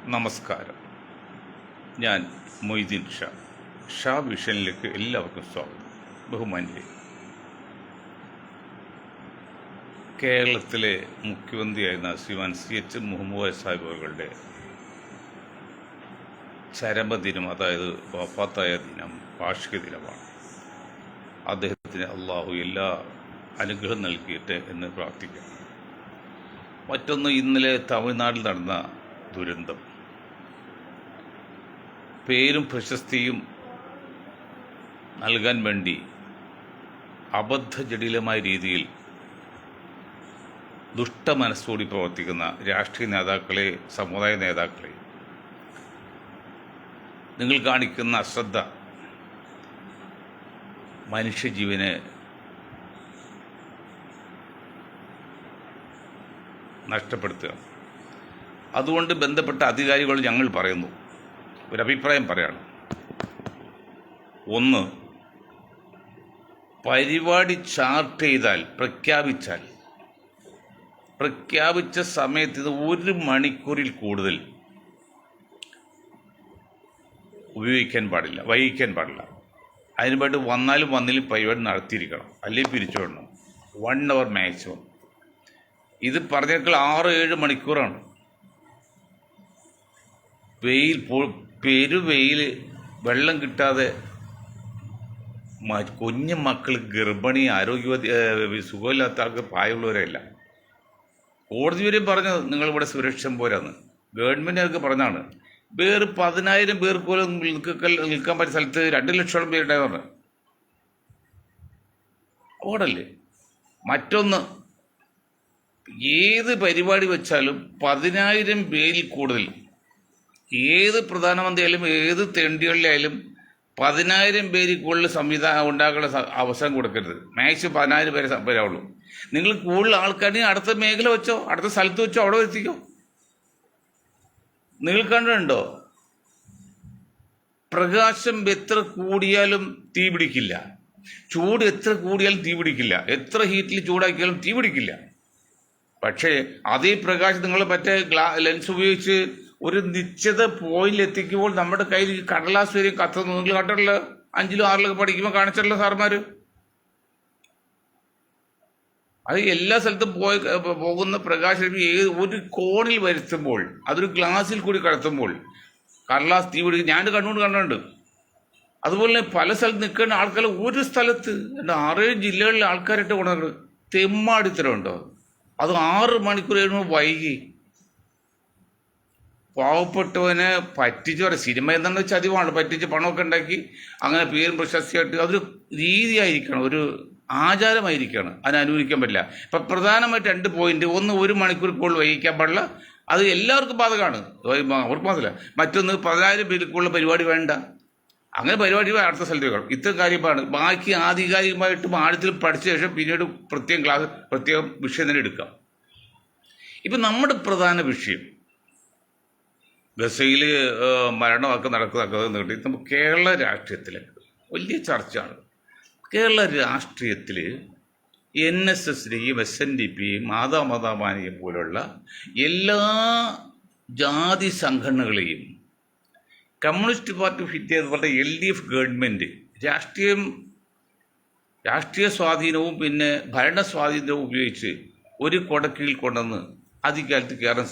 നമസ്കാരം. ഞാൻ മൊയ്തീൻ ഷാ വിഷനിലേക്ക് എല്ലാവർക്കും സ്വാഗതം. ബഹുമാന്യരെ, കേരളത്തിലെ മുഖ്യമന്ത്രിയായിരുന്ന ശ്രീമാൻ CH മുഹമ്മദ് സാഹിബുകളുടെ ചരമദിനം, അതായത് വഫാത്തായ ദിനം, വാർഷിക ദിനമാണ്. അദ്ദേഹത്തിന് അള്ളാഹു എല്ലാ അനുഗ്രഹം നൽകിയിട്ട് എന്ന് പ്രാർത്ഥിക്കാം. മറ്റൊന്ന്, ഇന്നലെ തമിഴ്നാട്ടിൽ നടന്ന ദുരന്തം. പേരും പ്രശസ്തിയും നൽകാൻ വേണ്ടി അബദ്ധജടിലമായ രീതിയിൽ ദുഷ്ടമനസ്സോടി പ്രവർത്തിക്കുന്ന രാഷ്ട്രീയ നേതാക്കളെ, സമുദായ നേതാക്കളെ, നിങ്ങൾ കാണിക്കുന്ന അശ്രദ്ധ മനുഷ്യജീവനെ നഷ്ടപ്പെടുത്തുക. അതുകൊണ്ട് ബന്ധപ്പെട്ട അധികാരികൾ ഞങ്ങൾ പറയുന്നു, ഒരഭിപ്രായം പറയാണ്. ഒന്ന്, പരിപാടി ചാർട്ട് ചെയ്താൽ, പ്രഖ്യാപിച്ച സമയത്ത് ഇത് 1 മണിക്കൂറിൽ കൂടുതൽ വൈകിക്കാൻ പാടില്ല. അതിന് വേണ്ടി വന്നാലും പരിപാടി നടത്തിയിരിക്കണം, അല്ലെങ്കിൽ പിരിച്ചുവിടണം. 1 hour മാക്സിമം. ഇത് പറഞ്ഞേക്കാൾ 6-7 മണിക്കൂറാണ്. പെരുവെയിൽ, വെള്ളം കിട്ടാതെ കുഞ്ഞു മക്കൾ, ഗർഭിണി, ആരോഗ്യവതി, സുഖമില്ലാത്ത ആൾക്ക്, പ്രായമുള്ളവരെയല്ല. കോടതി വരെയും പറഞ്ഞത് നിങ്ങളിവിടെ സുരക്ഷിതം പോരാന്ന്. ഗവൺമെൻറ് അവർക്ക് പറഞ്ഞാണ്. വേറെ 10,000 പേർക്ക് പോലും നിൽക്കാൻ പറ്റിയ സ്ഥലത്ത് 2 ലക്ഷോളം പേരുണ്ടായി പറഞ്ഞു. ഓടല്ലേ. മറ്റൊന്ന്, ഏത് പരിപാടി വെച്ചാലും 10,000 പേരിൽ കൂടുതൽ, ഏത് പ്രധാനമന്ത്രിയായാലും ഏത് തെണ്ടികളിലായാലും 10,000 പേരിൽ കൂടുതൽ സംവിധാനം ഉണ്ടാക്കുന്ന അവസരം കൊടുക്കരുത്. മാക്സിമം 10,000 പേരെ വരാവുള്ളൂ. നിങ്ങൾ കൂടുതൽ ആൾക്കാരെ അടുത്ത മേഖല വെച്ചോ, അടുത്ത സ്ഥലത്ത് വെച്ചോ, അവിടെ എത്തിക്കോ. നിങ്ങൾ കണ്ടിട്ടുണ്ടോ, പ്രകാശം എത്ര കൂടിയാലും തീ പിടിക്കില്ല, ചൂട് എത്ര കൂടിയാലും തീ പിടിക്കില്ല, എത്ര ഹീറ്റിൽ ചൂടാക്കിയാലും തീ പിടിക്കില്ല. പക്ഷേ അതേ പ്രകാശം നിങ്ങൾ മറ്റേ ലെൻസ് ഉപയോഗിച്ച് ഒരു നിശ്ചിത പോയിന്റ് എത്തിക്കുമ്പോൾ നമ്മുടെ കയ്യിൽ കടലാസ് വരെയും കത്തുന്നു. നിങ്ങൾ കണ്ടിട്ടുള്ള 5-ലും 6-ലൊക്കെ പഠിക്കുമ്പോൾ കാണിച്ചിട്ടുള്ള സാർമാർ, അത് എല്ലാ സ്ഥലത്തും പോകുന്ന പ്രകാശം ഒരു കോണിൽ വരുത്തുമ്പോൾ, അതൊരു ഗ്ലാസിൽ കൂടി കടത്തുമ്പോൾ കടലാസ് തീ പിടിക്കും. ഞാൻ കണ്ണുകൊണ്ട് കണ്ടിട്ടുണ്ട്. അതുപോലെ പല സ്ഥലത്ത് നിൽക്കുന്ന ആൾക്കാർ ഒരു സ്ഥലത്ത് 6-7 ജില്ലകളിലെ ആൾക്കാരായിട്ട് കൊണ്ടുവന്നത് തെമ്മാടിത്തരമുണ്ടോ? അത് 6 മണിക്കൂർ കഴിയുമ്പോൾ വൈകി. പാവപ്പെട്ടവനെ പറ്റിച്ച് പറയാം. സിനിമ എന്താണെന്ന് വെച്ചാൽ ചതിവാണ്. പറ്റിച്ച് പണമൊക്കെ ഉണ്ടാക്കി അങ്ങനെ പേരും പ്രശസ്തിയായിട്ട് അതൊരു രീതിയായിരിക്കണം, ഒരു ആചാരമായിരിക്കണം. അതിന് അനുവദിക്കാൻ പറ്റില്ല. ഇപ്പം പ്രധാനമായിട്ട് 2 പോയിന്റ്. ഒന്ന്, 1 മണിക്കൂർ കൂടുതൽ വൈകിക്കാൻ പാടില്ല. അത് എല്ലാവർക്കും ബാധകമാണ്, അവർക്ക് മാത്രമല്ല. മറ്റൊന്ന്, 10,000 പേരിൽ കൂടുതൽ പരിപാടി വേണ്ട. അങ്ങനെ പരിപാടി അടുത്ത സ്ഥലത്ത് വെക്കണം. ഇത്ര കാര്യമാണ്. ബാക്കി ആധികാരികമായിട്ട് ആഴത്തിൽ പഠിച്ച ശേഷം പിന്നീട് പ്രത്യേകം വിഷയം തന്നെ എടുക്കാം. ഇപ്പം നമ്മുടെ പ്രധാന വിഷയം ഗസയിൽ മരണമൊക്കെ നടക്കുന്നതൊക്കെ നീട്ടി നമുക്ക് കേരള രാഷ്ട്രീയത്തിൽ വലിയ ചർച്ചയാണ്. കേരള രാഷ്ട്രീയത്തിൽ NSSനെയും SNDPയെയും മാതാമാതാമാനിയും പോലുള്ള എല്ലാ ജാതി സംഘടനകളെയും കമ്മ്യൂണിസ്റ്റ് പാർട്ടി ഓഫ് ഇന്ത്യ, അതുപോലെ LDF ഗവൺമെൻറ് രാഷ്ട്രീയ സ്വാധീനവും പിന്നെ ഭരണ സ്വാധീനവും ഉപയോഗിച്ച് ഒരു കൊടക്കീഴിൽ കൊണ്ടുവന്ന് അധികാരത്തിൽ കയറാൻ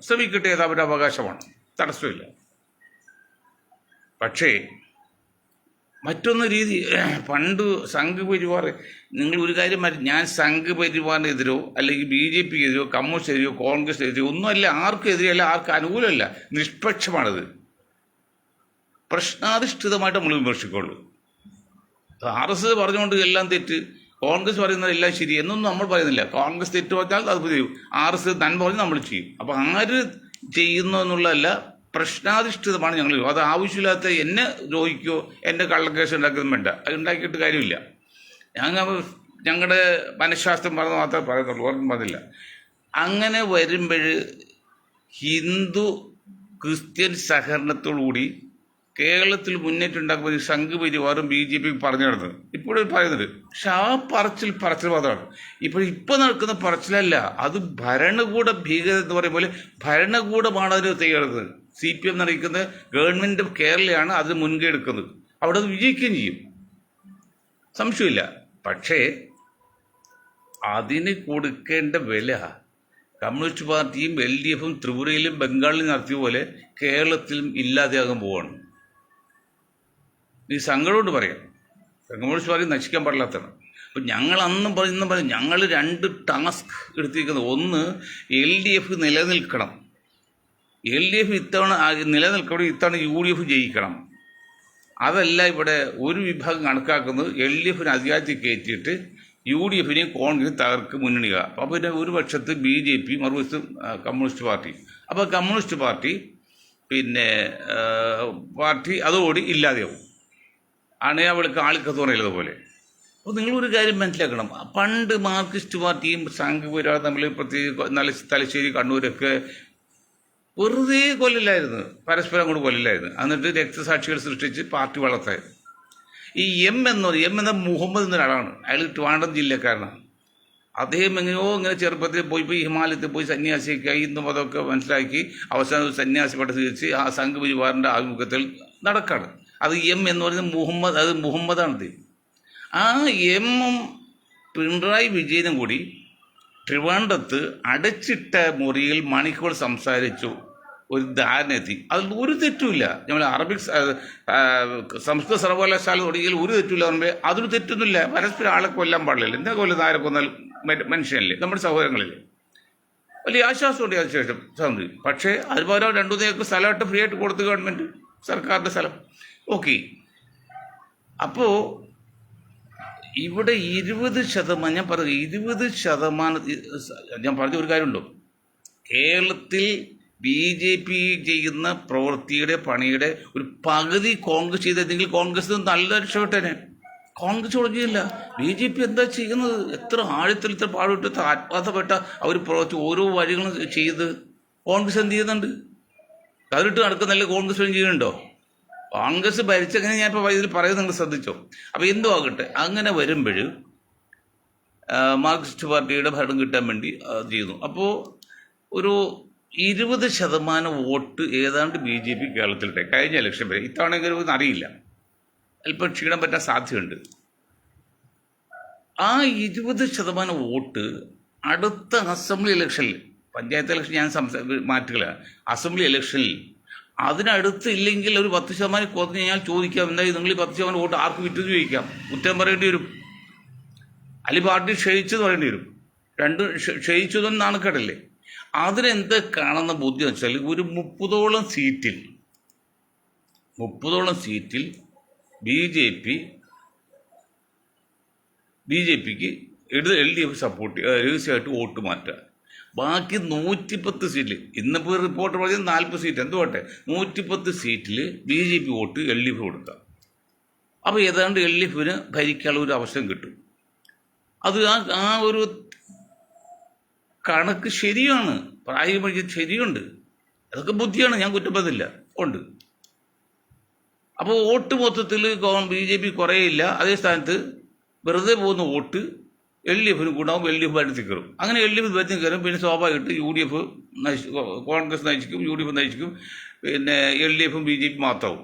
ശ്രമിക്കട്ടെ. അത് അവരുടെ അവകാശമാണ്, തടസ്സമില്ല. പക്ഷേ മറ്റൊന്ന് രീതി, പണ്ട് സംഘപരിവാർ, നിങ്ങൾ ഒരു കാര്യം, ഞാൻ സംഘപരിവാറിനെതിരോ അല്ലെങ്കിൽ BJP എതിരോ കമ്മ്യൂണിസ്റ്റ് കോൺഗ്രസ് എതിരോ ഒന്നുമല്ല, ആർക്കും എതിരെയല്ല, ആർക്കും അനുകൂലമല്ല, നിഷ്പക്ഷമാണത്. പ്രശ്നാധിഷ്ഠിതമായിട്ട് നമ്മൾ വിമർശിക്കുള്ളൂ. RS പറഞ്ഞുകൊണ്ട് എല്ലാം തെറ്റ്, കോൺഗ്രസ് പറയുന്നത് എല്ലാം ശരി എന്നൊന്നും നമ്മൾ പറയുന്നില്ല. കോൺഗ്രസ് തെറ്റ് പറഞ്ഞാൽ അത് ചെയ്യും, RS നന്മ പറഞ്ഞ് നമ്മൾ ചെയ്യും. അപ്പം ആര് ചെയ്യുന്നു എന്നുള്ളതല്ല, പ്രശ്നാധിഷ്ഠിതമാണ് ഞങ്ങൾ. അത് ആവശ്യമില്ലാത്ത എന്നെ ദ്രോഹിക്കുകയോ എൻ്റെ കള്ളക്കേസ് ഉണ്ടാക്കുന്നതും വേണ്ട. അത് ഉണ്ടാക്കിയിട്ട് കാര്യമില്ല. ഞങ്ങളുടെ മനഃശാസ്ത്രം പറഞ്ഞ് മാത്രമേ പറയുന്നുള്ളൂ, ഓർക്കും പറഞ്ഞില്ല. അങ്ങനെ വരുമ്പോൾ ഹിന്ദു ക്രിസ്ത്യൻ സഹകരണത്തോടുകൂടി കേരളത്തിൽ മുന്നേറ്റം ഉണ്ടാക്കുമ്പോൾ സംഘപരിവാറും BJP പറഞ്ഞു നടന്നത് ഇപ്പോഴും പറയുന്നത്. പക്ഷെ ആ പറച്ചിൽ മാത്രമാണ്. ഇപ്പം നടക്കുന്ന പറച്ചിലല്ല, അത് ഭരണകൂട ഭീകരത എന്ന് പറയും പോലെ ഭരണകൂടമാണ് അതിന് തയ്യാറെടുത്തത്. CPM നയിക്കുന്ന ഗവൺമെൻറ് ഓഫ് കേരളയാണ് അതിന് മുൻകൈ എടുക്കുന്നത്. അവിടെ അത് വിജയിക്കുകയും ചെയ്യും, സംശയമില്ല. പക്ഷേ അതിന് കൊടുക്കേണ്ട വില കമ്മ്യൂണിസ്റ്റ് പാർട്ടിയും LDFും ത്രിപുരയിലും ബംഗാളിലും നടത്തിയ പോലെ കേരളത്തിലും ഇല്ലാതെയാകാൻ പോവാണ്. ഈ സങ്കടോട് പറയാം, കമ്മ്യൂണിസ്റ്റ് പാർട്ടി നശിക്കാൻ പാടില്ലാത്തതാണ്. അപ്പം ഞങ്ങൾ അന്നും പറയും ഞങ്ങൾ 2 ടാസ്ക് എടുത്തിരിക്കുന്നത്. ഒന്ന്, LDF നിലനിൽക്കണം. LDF ഇത്തവണ നിലനിൽക്കണം, ഇത്തവണ UDF ജയിക്കണം. അതല്ല ഇവിടെ ഒരു വിഭാഗം കണക്കാക്കുന്നത് LDFിന് അധികാരത്തിൽ കയറ്റിയിട്ട് UDFിനെയും കോൺഗ്രസ് തകർക്ക് മുന്നണിക. അപ്പോൾ പിന്നെ ഒരു പക്ഷത്ത് BJP, മറുവശത്ത് കമ്മ്യൂണിസ്റ്റ് പാർട്ടി. അപ്പോൾ കമ്മ്യൂണിസ്റ്റ് പാർട്ടി പാർട്ടി അതോടി ഇല്ലാതെയാവും. അണയാവൾക്ക് ആളിക്കത്ത് പറയുന്നത്. അപ്പോൾ നിങ്ങളൊരു കാര്യം മനസ്സിലാക്കണം, പണ്ട് മാർക്സിസ്റ്റ് പാർട്ടിയും സംഘപരിവാർ തമ്മിൽ പ്രത്യേകിച്ച് തലശ്ശേരി, കണ്ണൂരൊക്കെ വെറുതെ കൊല്ലില്ലായിരുന്നു, പരസ്പരം കൂടെ കൊല്ലില്ലായിരുന്നു. എന്നിട്ട് രക്തസാക്ഷികൾ സൃഷ്ടിച്ച് പാർട്ടി വളർത്തായിരുന്നു. ഈ എം എന്ന മുഹമ്മദ് എന്നൊരാളാണ്, അയാൾ ട്രിവാൻഡ്രം ജില്ലക്കാരനാണ്. അദ്ദേഹം ഇങ്ങനെ ചെറുപ്പത്തിൽ പോയി ഹിമാലയത്തിൽ പോയി സന്യാസിക്കായി ഇന്നും അതൊക്കെ മനസ്സിലാക്കി അവസാനം സന്യാസി പട്ടം സ്വീകരിച്ച് ആ സംഘപരിവാറിൻ്റെ ആഭിമുഖ്യത്തിൽ നടക്കാണ്. അത് എം എന്ന് പറയുന്നത് അത് മുഹമ്മദാണത്. ആ എമ്മും പിണറായി വിജയനും കൂടി ട്രിവാൻഡ്രത്ത് അടച്ചിട്ട മുറിയിൽ മണിക്കൂർ സംസാരിച്ചു, ഒരു ധാരണ എത്തി. അതിൽ ഒരു തെറ്റുമില്ല. നമ്മൾ അറബിക് സംസ്കൃത സർവകലാശാല തുടങ്ങിയാൽ ഒരു തെറ്റുമില്ല. പറയുമ്പോൾ അതൊരു തെറ്റൊന്നുമില്ല. പരസ്പരം ആളെ കൊല്ലാൻ പാടില്ല. എന്താ കൊല്ലുന്ന, ആരെ കൊന്നാൽ മനുഷ്യനല്ലേ, നമ്മുടെ സഹോദരങ്ങളില്ലേ. വലിയ ആശ്വാസമുണ്ട് അതിനുശേഷം സന്ധി. പക്ഷേ അതുപോലെ 2 ഏക്കർ സ്ഥലമായിട്ട് ഫ്രീ ആയിട്ട് കൊടുത്തു ഗവൺമെൻറ്, സർക്കാരിൻ്റെ സ്ഥലം. ഓക്കെ. അപ്പോൾ ഇവിടെ 20%, ഞാൻ പറഞ്ഞു 20%, ഞാൻ പറഞ്ഞ ഒരു കാര്യമുണ്ടോ, കേരളത്തിൽ BJP ചെയ്യുന്ന പ്രവൃത്തിയുടെ പണിയുടെ ഒരു പകുതി കോൺഗ്രസ് ചെയ്തെങ്കിൽ കോൺഗ്രസ് നല്ല രക്ഷപ്പെട്ടേനെ. കോൺഗ്രസ് തുടങ്ങിയില്ല. BJP എന്താ ചെയ്യുന്നത്? എത്ര ആഴത്തിൽ ഇത്ര പാടുപെട്ട് ആത്മാർത്ഥപ്പെട്ട അവർ പ്രവർത്തി ഓരോ വഴികളും ചെയ്ത് കോൺഗ്രസ് എന്ത് ചെയ്യുന്നുണ്ട്? കതിരിട്ട് നടക്കുന്നല്ലേ കോൺഗ്രസ് ചെയ്യുന്നുണ്ടോ? കോൺഗ്രസ് ഭരിച്ചങ്ങനെ ഞാൻ ഇപ്പോൾ ഇതിൽ പറയുന്നത് നിങ്ങൾ ശ്രദ്ധിച്ചോ. അപ്പോൾ എന്തോ ആകട്ടെ, അങ്ങനെ വരുമ്പോൾ മാർക്സിസ്റ്റ് പാർട്ടിയുടെ ഭരണം കിട്ടാൻ വേണ്ടി ചെയ്യുന്നു. അപ്പോൾ ഒരു 20% വോട്ട് ഏതാണ്ട് BJP കേരളത്തിലിട്ടെ കഴിഞ്ഞ ഇലക്ഷൻ വരെ. ഇത്തവണയെങ്കിലും ഒന്നും അറിയില്ല, അല്പം ക്ഷീണം പറ്റാൻ സാധ്യതയുണ്ട്. ആ 20% വോട്ട് അടുത്ത അസംബ്ലി ഇലക്ഷനിൽ, പഞ്ചായത്ത് ഇലക്ഷൻ ഞാൻ മാറ്റുക, അസംബ്ലി ഇലക്ഷനിൽ അതിനടുത്ത് ഇല്ലെങ്കിൽ ഒരു 10% കുറഞ്ഞ് ഞാൻ ചോദിക്കാം, എന്തായാലും നിങ്ങൾ ഈ 10% വോട്ട് ആർക്ക് വിറ്റെന്ന് ചോദിക്കാം. കുറ്റം പറയേണ്ടി വരും, അല്ലെങ്കിൽ പാർട്ടി ക്ഷയിച്ചെന്ന് പറയേണ്ടി വരും. രണ്ടും ക്ഷയിച്ചതൊന്നും നാണക്കേടല്ലേ. അതിനെന്ത് കാണുന്ന ബുദ്ധി എന്ന് വെച്ചാൽ ഒരു 30ഓളം സീറ്റിൽ BJPക്ക് LDF സപ്പോർട്ട് രഹസ്യമായിട്ട് വോട്ട് മാറ്റുക. ബാക്കി 110 സീറ്റിൽ, ഇന്നിപ്പോൾ റിപ്പോർട്ട് പറഞ്ഞത് 40 സീറ്റ് എന്തുകൊട്ടെ, 110 സീറ്റിൽ BJP വോട്ട് LDF കൊടുക്കുക. അപ്പോൾ ഏതാണ്ട് LDFിന് ഭരിക്കാനുള്ള ഒരു അവസരം കിട്ടും. അത് ആ ഒരു കണക്ക് ശരിയാണ്, പ്രായോഗികമായി ശരിയുണ്ട്. അതൊക്കെ ബുദ്ധിയാണ്, ഞാൻ കുറ്റപ്പെടുന്നില്ല, ഉണ്ട്. അപ്പോൾ വോട്ട് മൊത്തത്തിൽ BJP കുറേയില്ല. അതേ സ്ഥാനത്ത് വെറുതെ പോകുന്ന വോട്ട് LDFിന് കൂടാവും, LDF ഭരണത്തിൽ കയറും. അങ്ങനെ LDF ഭരണത്തിൽ കയറും. പിന്നെ സ്വാഭാവികമായിട്ട് UDF കോൺഗ്രസ് നയിച്ചിരിക്കും, UDF നയിച്ചിരിക്കും, പിന്നെ LDFും BJP മാത്രമാവും.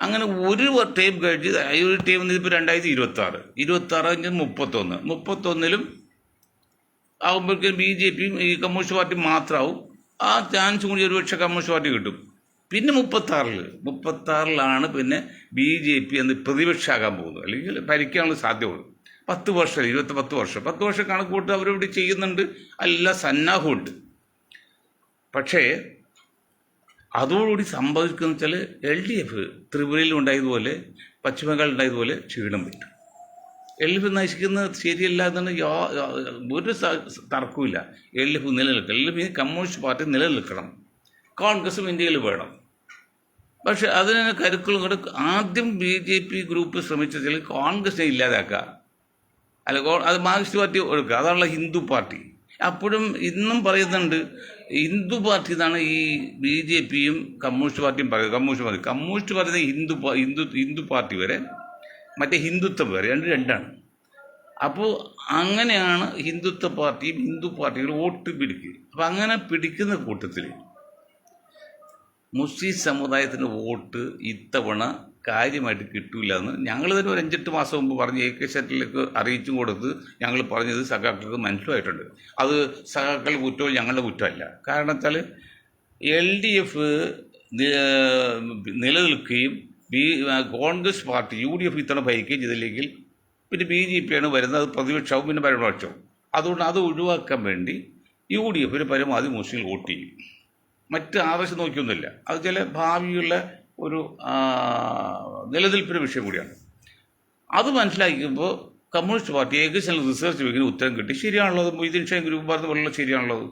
അങ്ങനെ ഒരു ടൈം കഴിച്ച് ഒരു ടൈം ഇപ്പോൾ 2026 31 ആകുമ്പോഴേക്കും BJPയും ഈ കമ്മ്യൂണിസ്റ്റ് പാർട്ടി മാത്രമാവും. ആ ചാൻസ് കൂടി ഒരുപക്ഷെ കമ്മ്യൂണിസ്റ്റ് പാർട്ടി കിട്ടും. പിന്നെ 36-ലാണ് പിന്നെ BJP എന്ന് പ്രതിപക്ഷമാകാൻ പോകുന്നത്, അല്ലെങ്കിൽ ഭരിക്കാനുള്ള സാധ്യതയുള്ളൂ. 10 വർഷം 10 വർഷം കണക്ക് കൂട്ട് അവരിവിടെ ചെയ്യുന്നുണ്ട്, എല്ലാ സന്നാഹമുണ്ട്. പക്ഷേ അതോടുകൂടി സംഭവിക്കുന്ന വെച്ചാൽ LDF ത്രിപുരയിൽ ഉണ്ടായതുപോലെ പശ്ചിമബംഗാളിൽ ഉണ്ടായതുപോലെ ക്ഷീണം പറ്റും. LDF നശിക്കുന്നത് ശരിയല്ല എന്നാണ് ഒരു തർക്കമില്ല. LDF നിലനിൽക്കണം. LDF കമ്മ്യൂണിസ്റ്റ് പാർട്ടി നിലനിൽക്കണം, കോൺഗ്രസും ഇന്ത്യയിൽ വേണം. പക്ഷെ അതിന് കരുക്കളും കൂടെ ആദ്യം BJP ഗ്രൂപ്പ് ശ്രമിച്ചാൽ കോൺഗ്രസിനെ ഇല്ലാതാക്കുക, അല്ല അത് മാർക്സിസ്റ്റ് പാർട്ടി എടുക്കുക, അതാണുള്ള ഹിന്ദു പാർട്ടി. അപ്പോഴും ഇന്നും പറയുന്നുണ്ട് ഹിന്ദു പാർട്ടി എന്നാണ് ഈ BJPയും കമ്മ്യൂണിസ്റ്റ് പാർട്ടിയും പറയുന്നത്. കമ്മ്യൂണിസ്റ്റ് പറയുന്നത് ഹിന്ദു പാർട്ടി വരെ, മറ്റേ ഹിന്ദുത്വം വരെ, രണ്ടാണ്. അപ്പോൾ അങ്ങനെയാണ് ഹിന്ദു പാർട്ടികൾ വോട്ട് പിടിക്കുക. അപ്പം അങ്ങനെ പിടിക്കുന്ന കൂട്ടത്തിൽ മുസ്ലിം സമുദായത്തിന് വോട്ട് ഇത്തവണ കാര്യമായിട്ട് കിട്ടൂല എന്ന് ഞങ്ങൾ തന്നെ ഒരു 5-8 മാസം മുമ്പ് പറഞ്ഞ് AK സെറ്റിലേക്ക് അറിയിച്ചും കൊടുത്ത് ഞങ്ങൾ പറഞ്ഞത് സഖാക്കൾക്ക് മനസ്സിലായിട്ടുണ്ട്. അത് സഖാക്കളുടെ കുറ്റവും ഞങ്ങളുടെ കുറ്റമല്ല. കാരണം വെച്ചാൽ LDF നിലനിൽക്കുകയും കോൺഗ്രസ് പാർട്ടി UDF ഇത്തവണ ഭരിക്കുകയും ചെയ്തില്ലെങ്കിൽ പിന്നെ BJP ആണ് വരുന്നത്. അത് പ്രതിപക്ഷവും പിന്നെ ഭരണപക്ഷവും. അതുകൊണ്ട് അത് ഒഴിവാക്കാൻ വേണ്ടി UDF പരമാവധി മുസ്ലിം വോട്ട് ചെയ്യും. മറ്റ് ആവശ്യം നോക്കിയൊന്നുമില്ല. അത് ചില ഭാവിയുള്ള ഒരു നിലനിൽപ്പിൻ്റെ വിഷയം കൂടിയാണ്. അത് മനസ്സിലാക്കിയപ്പോൾ കമ്മ്യൂണിസ്റ്റ് പാർട്ടി ഏകദേശം റിസർച്ച് വെക്കുന്ന ഉത്തരം കിട്ടി. ശരിയാണുള്ളത്, മൊയ്തീൻ ഷാ ഗ്രൂപ്പ് പറഞ്ഞ പോലുള്ള ശരിയാണുള്ളത്,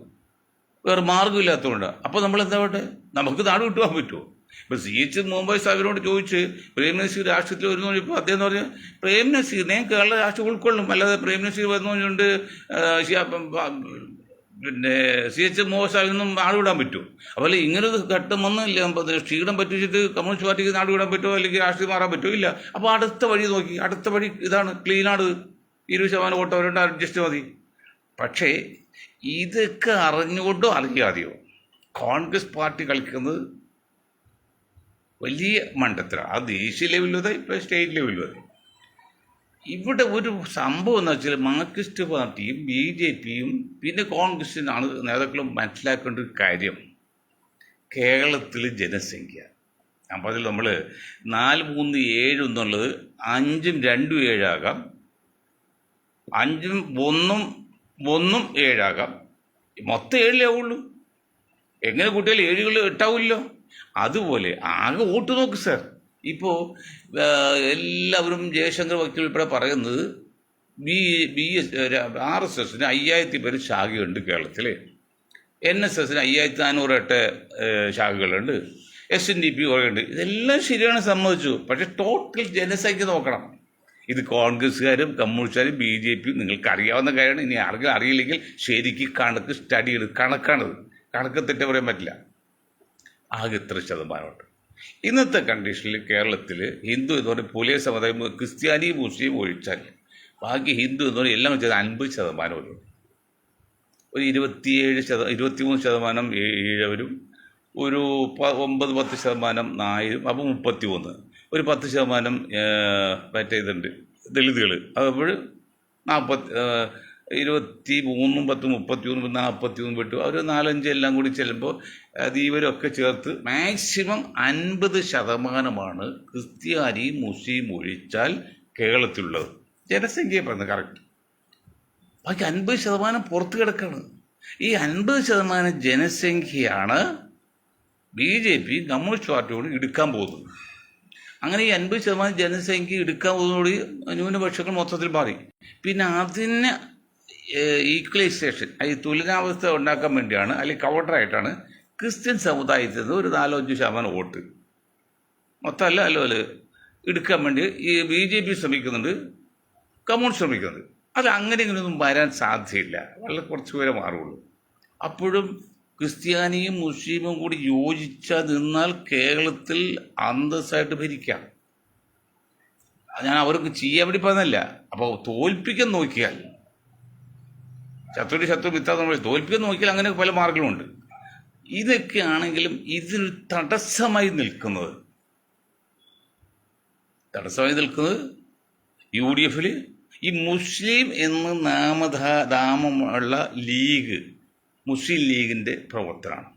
വേറെ മാർഗ്ഗമില്ലാത്തതുകൊണ്ട്. അപ്പോൾ നമ്മൾ എന്താ വേണ്ടേ? നമുക്ക് നാട് വിട്ടുപോകാൻ പറ്റുമോ? ഇപ്പോൾ CH മുഹമ്മദ് സാഹിബിനോട് ചോദിച്ച് പ്രേം നസീർ രാഷ്ട്രീയത്തിൽ വരുന്നു പറഞ്ഞപ്പോൾ അദ്ദേഹം പറഞ്ഞു, പ്രേം നസീറിനെ കേരള രാഷ്ട്രീയം ഉൾക്കൊള്ളും, അല്ലാതെ പ്രേം നസീർ വരുന്നതുകൊണ്ട് പിന്നെ CH മുഹമ്മദ് സാഹിബിനൊന്നും നാട് വിടാൻ പറ്റുമോ? അതുപോലെ ഇങ്ങനൊരു ഘട്ടം വന്നില്ല, ക്ഷീണം പറ്റിച്ചിട്ട് കമ്മ്യൂണിസ്റ്റ് പാർട്ടിക്ക് നാട് വിടാൻ പറ്റുമോ, അല്ലെങ്കിൽ രാഷ്ട്രീയം മാറാൻ പറ്റുമോ? ഇല്ല. അപ്പോൾ അടുത്ത വഴി നോക്കി, അടുത്ത വഴി ഇതാണ്, ക്ലീനാണ്, 20% വോട്ട് അവരുണ്ട്, അഡ്ജസ്റ്റ് മതി. പക്ഷേ ഇതൊക്കെ അറിഞ്ഞുകൊണ്ടോ അറിയാതെയോ കോൺഗ്രസ് പാർട്ടി കളിക്കുന്നത് വലിയ മണ്ടത്തരാണ്. അത് ദേശീയ ലെവലിലും അതെ, ഇപ്പോൾ സ്റ്റേറ്റ് ലെവലിലും അതെ. ഇവിടെ ഒരു സംഭവം എന്ന് വെച്ചാൽ മാർക്സിസ്റ്റ് പാർട്ടിയും BJPയും പിന്നെ കോൺഗ്രസിനാണ് നേതാക്കളും മനസ്സിലാക്കേണ്ട ഒരു കാര്യം, കേരളത്തിൽ ജനസംഖ്യ. അപ്പോൾ അതിൽ നമ്മൾ 4-3-7 എന്നുള്ളത് 5ഉം 2ഉം 7 ആകാം, 5ഉം 1ഉം 7 ആകാം, മൊത്തം 7 ആവുള്ളൂ. എങ്ങനെ കൂട്ടിയാൽ 7 8 അതുപോലെ ആകെ വോട്ട് നോക്ക് സാർ. ഇപ്പോൾ എല്ലാവരും ജയശങ്കർ വക്കീൽ ഉൾപ്പെടെ പറയുന്നത് RSSന് 5000 പേര് ശാഖയുണ്ട് കേരളത്തിൽ, NSSന് 5408 ശാഖകളുണ്ട്, SNDP കുറേയുണ്ട്. ഇതെല്ലാം ശരിയാണ്, സമ്മതിച്ചു. പക്ഷേ ടോട്ടൽ ജനസംഖ്യ നോക്കണം. ഇത് കോൺഗ്രസ്സുകാരും കമ്മ്യൂണിസ്റ്റുകാരും BJPയും നിങ്ങൾക്ക് അറിയാവുന്ന കാര്യമാണ്. ഇനി ആർക്കും അറിയില്ലെങ്കിൽ ശരിക്കും കണക്ക് സ്റ്റഡി ചെയ്ത് കണക്കാണത്, കണക്ക് തെറ്റ പറയാൻ പറ്റില്ല. ആകെ ഇത്ര ശതമാനമുണ്ട്. ഇന്നത്തെ കണ്ടീഷനിൽ കേരളത്തിൽ ഹിന്ദു എന്ന് പറഞ്ഞാൽ പുലിയ സമുദായം, ക്രിസ്ത്യാനി മുസ്ലിം ഒഴിച്ചാൽ ബാക്കി ഹിന്ദു എന്ന് പറഞ്ഞാൽ എല്ലാം വെച്ചാൽ 50% വരും. ഒരു 23% ഈഴവരും, ഒരു 9-10% നായരും, അപ്പോൾ 33. ഒരു 10% മറ്റേ ഇതുണ്ട് ദളിതുകൾ, അപ്പോൾ 23, 10, 33, 43 വിട്ടു. അവർ 4-5 എല്ലാം കൂടി ചെല്ലുമ്പോൾ അത് ഇവരൊക്കെ ചേർത്ത് മാക്സിമം 50% ക്രിസ്ത്യാനി മുസ്ലിം ഒഴിച്ചാൽ കേരളത്തിലുള്ളത്. ജനസംഖ്യ പറയുന്നത് കറക്റ്റ്. ബാക്കി 50% പുറത്ത് കിടക്കാണ്. ഈ 50% ജനസംഖ്യയാണ് BJP കമ്മ്യൂണിസ്റ്റ് പാർട്ടിയോട് എടുക്കാൻ പോകുന്നത്. അങ്ങനെ ഈ 50% ജനസംഖ്യ എടുക്കാൻ പോകുന്നതോടെ ന്യൂനപക്ഷങ്ങൾ മൊത്തത്തിൽ മാറി. പിന്നെ അതിന് ഈക്വലൈസേഷൻ, ഈ തുലനാവസ്ഥ ഉണ്ടാക്കാൻ വേണ്ടിയാണ്, അല്ലെങ്കിൽ കൗണ്ടറായിട്ടാണ് ക്രിസ്ത്യൻ സമുദായത്തിൽ നിന്ന് ഒരു 4-5% വോട്ട് മൊത്തമല്ല അല്ലെ എടുക്കാൻ വേണ്ടി ഈ BJP ശ്രമിക്കുന്നുണ്ട്, കമ്മ്യൂണിസ്റ്റ് ശ്രമിക്കുന്നുണ്ട്. അത് അങ്ങനെ ഇങ്ങനെയൊന്നും വരാൻ സാധ്യതയില്ല, വളരെ കുറച്ച് പേരെ മാറുള്ളൂ. അപ്പോഴും ക്രിസ്ത്യാനിയും മുസ്ലിമും കൂടി യോജിച്ചാൽ നിന്നാൽ കേരളത്തിൽ അന്തസ്സായിട്ട് ഭരിക്കാം. ഞാൻ അവർക്ക് ചെയ്യാൻ വേണ്ടി പറഞ്ഞല്ല. അപ്പോൾ തോൽപ്പിക്കാൻ നോക്കിയാൽ, ശത്രു വിത്താന്ന് തോൽപ്പിക്കാൻ നോക്കിയാൽ അങ്ങനെ പല മാർഗങ്ങളുണ്ട്. ഇതൊക്കെ ആണെങ്കിലും ഇതിന് തടസ്സമായി നിൽക്കുന്നത് UDFിൽ ഈ മുസ്ലിം എന്ന് നാമമുള്ള ലീഗ്, മുസ്ലിം ലീഗിൻ്റെ പ്രവർത്തനമാണ്.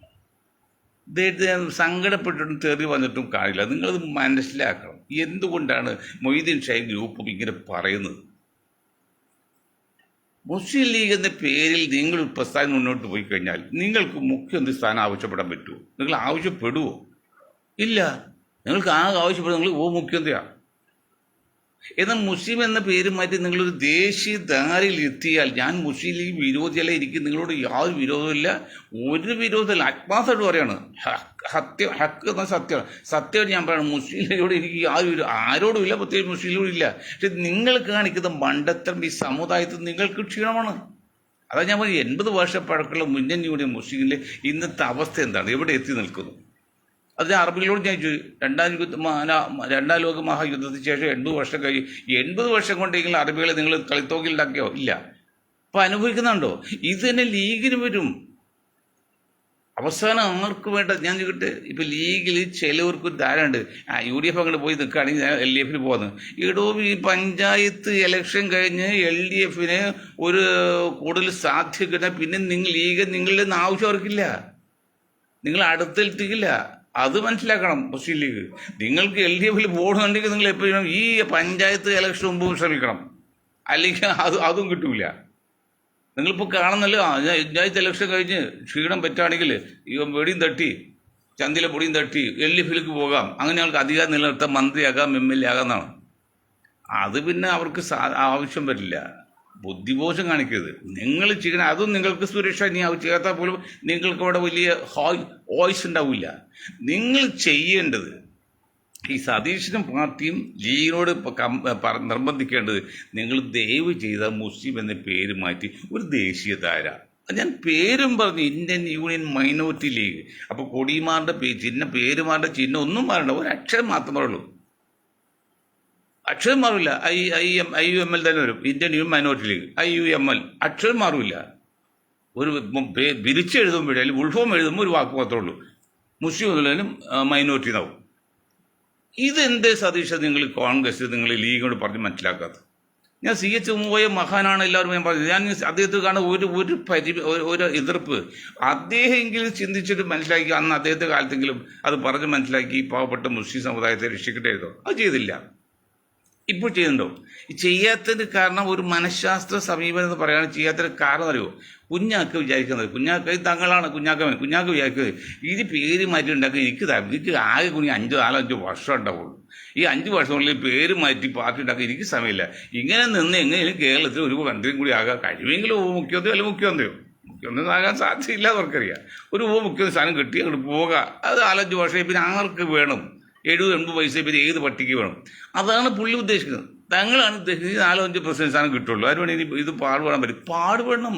സങ്കടപ്പെട്ടിട്ടും തെറി വന്നിട്ടും കാര്യമില്ല. നിങ്ങളത് മനസ്സിലാക്കണം. എന്തുകൊണ്ടാണ് മൊയ്തീൻ ഷാ ഗ്രൂപ്പും ഇങ്ങനെ പറയുന്നത്? മുസ്ലിം ലീഗ് എന്ന പേരിൽ നിങ്ങൾ പ്രസ്ഥാനം മുന്നോട്ട് പോയി കഴിഞ്ഞാൽ നിങ്ങൾക്ക് മുഖ്യമന്ത്രി സ്ഥാനം ആവശ്യപ്പെടാൻ പറ്റുമോ? നിങ്ങൾ ആവശ്യപ്പെടുവോ? ഇല്ല. നിങ്ങൾക്ക് ആവശ്യപ്പെടുന്നത് നിങ്ങൾ മുഖ്യമന്ത്രിയാണ്. എന്നാൽ മുസ്ലിം എന്ന പേര് മാറ്റി നിങ്ങളൊരു ദേശീയ ധാരയിൽ എത്തിയാൽ, ഞാൻ മുസ്ലിം ലീഗ് വിരോധിയല്ല, എനിക്ക് നിങ്ങളോട് യാതൊരു വിരോധമില്ല, ഒരു വിരോധമില്ല, ആത്മാർത്ഥമായിട്ട് പറയാണ്. ഹക്ക് എന്ന സത്യമാണ്. സത്യമായിട്ട് ഞാൻ പറയണം, മുസ്ലിം ലീഗോട് എനിക്ക് ആരോടും ഇല്ല, പ്രത്യേകിച്ച് മുസ്ലിം ലീഗോട് ഇല്ല. പക്ഷെ നിങ്ങൾ കാണിക്കുന്ന മണ്ടത്തരം ഈ സമുദായത്തിൽ നിങ്ങൾക്ക് ക്ഷീണമാണ്. അതാ ഞാൻ പറയും, 80 വർഷം പഴക്കമുള്ള മുന്നണിയുടെ മുസ്ലിമിലെ ഇന്നത്തെ അവസ്ഥ എന്താണ്, എവിടെ എത്തി നിൽക്കുന്നു? അത് അറബികളോട് ഞാൻ ചോദിച്ചു, രണ്ടാം ലോക മഹായുദ്ധത്തിന് ശേഷം 80 വർഷം കഴിഞ്ഞ് 80 വർഷം കൊണ്ടെങ്കിലും അറബികളെ നിങ്ങൾ കളിത്തോക്കിലുണ്ടാക്കിയോ? ഇല്ല. അപ്പം അനുഭവിക്കുന്നുണ്ടോ? ഇത് തന്നെ ലീഗിന് വരും. അവസാനം ആർക്ക് വേണ്ട ഞാൻ ചോദിക്കട്ടെ, ഇപ്പം ലീഗിൽ ചിലവർക്ക് ധാരാണ്ട് UDF അങ്ങോട്ട് പോയി നിൽക്കുകയാണെങ്കിൽ ഞാൻ LDF പോകുന്നത്. ഇടോ ഈ പഞ്ചായത്ത് ഇലക്ഷൻ കഴിഞ്ഞ് LDF ഒരു കൂടുതൽ സാധ്യത പിന്നെ നിങ്ങളുടെ ആവശ്യം അവർക്കില്ല, നിങ്ങൾ അടുത്തെത്തിക്കില്ല. അത് മനസ്സിലാക്കണം മുസ്ലിം ലീഗ്. നിങ്ങൾക്ക് LDF പോകണമെന്നുണ്ടെങ്കിൽ നിങ്ങൾ എപ്പോഴും ഈ പഞ്ചായത്ത് ഇലക്ഷൻ മുമ്പ് ശ്രമിക്കണം, അല്ലെങ്കിൽ അതും കിട്ടൂല. നിങ്ങളിപ്പോൾ കാണുന്നല്ലോ, പഞ്ചായത്ത് ഇലക്ഷൻ കഴിഞ്ഞ് ക്ഷീണം പറ്റുകയാണെങ്കിൽ ഈ വെടിയും തട്ടി ചന്തിയിലെ പൊടിയും തട്ടി LDFിലേക്ക് പോകാം, അങ്ങനെ അവർക്ക് അധികാരം നിലനിർത്താൻ മന്ത്രിയാകാം, MLA ആകാമെന്നാണ്. അത് പിന്നെ അവർക്ക് ആവശ്യം വരില്ല. ബുദ്ധിബോധം കാണിക്കരുത്. നിങ്ങൾ ചെയ്യണം, അതും നിങ്ങൾക്ക് സുരക്ഷ ഇനി ചെയ്യാത്താൽ പോലും നിങ്ങൾക്ക് അവിടെ വലിയ വോയിസ് ഉണ്ടാവില്ല. നിങ്ങൾ ചെയ്യേണ്ടത് ഈ സതീശനും പാർട്ടിയും ലീഗിനോട് നിർബന്ധിക്കേണ്ടത്, നിങ്ങൾ ദയവ് ചെയ്ത മുസ്ലിം എന്ന പേര് മാറ്റി ഒരു ദേശീയധാര, ഞാൻ പേരും പറഞ്ഞു ഇന്ത്യൻ യൂണിയൻ മൈനോറിറ്റി ലീഗ്. അപ്പോൾ കൊടിമാരുടെ പേരുമാരുടെ ചിഹ്നം ഒന്നും മാറണ്ട, ഒരു അക്ഷരം മാത്രം പറയുള്ളൂ. അക്ഷരം മാറില്ല. IUML തന്നെ വരും, Indian union minority league, IUML. അക്ഷരം മാറില്ല. ഒരു വിരിച്ചെഴുതുമ്പോഴേ അല്ലെങ്കിൽ ഉത്ഭവം എഴുതുമ്പോൾ ഒരു വാക്ക് മാത്രമേ ഉള്ളൂ, മുസ്ലിം എന്നുള്ളതിനും മൈനോറിറ്റി എന്നാവും. ഇതെന്തേ സതീഷ നിങ്ങൾ കോൺഗ്രസ് നിങ്ങൾ ലീഗിനോട് പറഞ്ഞ് മനസ്സിലാക്കാത്തത്? ഞാൻ CH പോയ മഹാനാണ് എല്ലാവരും ഞാൻ പറഞ്ഞത്. ഞാൻ അദ്ദേഹത്തെ കാണാൻ ഒരു എതിർപ്പ് അദ്ദേഹമെങ്കിലും ചിന്തിച്ചിട്ട് മനസ്സിലാക്കി, അന്ന് അദ്ദേഹത്തെ കാലത്തെങ്കിലും അത് പറഞ്ഞ് മനസ്സിലാക്കി പാവപ്പെട്ട മുസ്ലിം സമുദായത്തെ രക്ഷിക്കട്ടായിരുന്നോ? അത് ചെയ്തില്ല. ഇപ്പോൾ ചെയ്യുന്നുണ്ടോ? ചെയ്യാത്തതിന് കാരണം ഒരു മനഃശാസ്ത്ര സമീപനം എന്ന് പറയുകയാണ്. ചെയ്യാത്തതിന് കാരണം അറിയുമോ? കുഞ്ഞാക്ക വിചാരിക്കുന്നത്, കുഞ്ഞാക്ക തങ്ങളാണ് കുഞ്ഞാക്ക വിചാരിക്കുന്നത് ഇത് പേര് മാറ്റി ഉണ്ടാക്കുക എനിക്ക് ആകെ കുഞ്ഞ് 4-5 വർഷം ഉണ്ടാവുള്ളൂ. ഈ 5 വർഷത്തിനുള്ളിൽ പേര് മാറ്റി പാർട്ടി ഉണ്ടാക്കാൻ എനിക്ക് സമയമില്ല. ഇങ്ങനെ നിന്ന് എങ്ങനെയും കേരളത്തിൽ ഒരു മന്ത്രിയും കൂടി ആകാൻ കഴിയുമെങ്കിലും ഉപമുഖ്യമന്ത്രിയോ അല്ലെങ്കിൽ മുഖ്യമന്ത്രി ആകാൻ സാധ്യതയില്ല അവർക്കറിയാം. ഒരു ഉപമുഖ്യമന്ത്രി സ്ഥാനം കിട്ടി അങ്ങോട്ട് പോവുക. അത് 4-5 വർഷം പിന്നെ ആർക്ക് വേണം? 70-80 വയസ്സേ പിന്നെ ഏത് പട്ടിക്ക് വേണം? അതാണ് പുള്ളി ഉദ്ദേശിക്കുന്നത്. തങ്ങളാണ് ഉദ്ദേശിക്കുന്നത് 4-5 പ്രസിഡന്റ് സ്ഥാനം കിട്ടുള്ളൂ. അതിനുവേണ്ടി ഇത് പാടുപെടാൻ പറ്റും. പാടുപെടണം.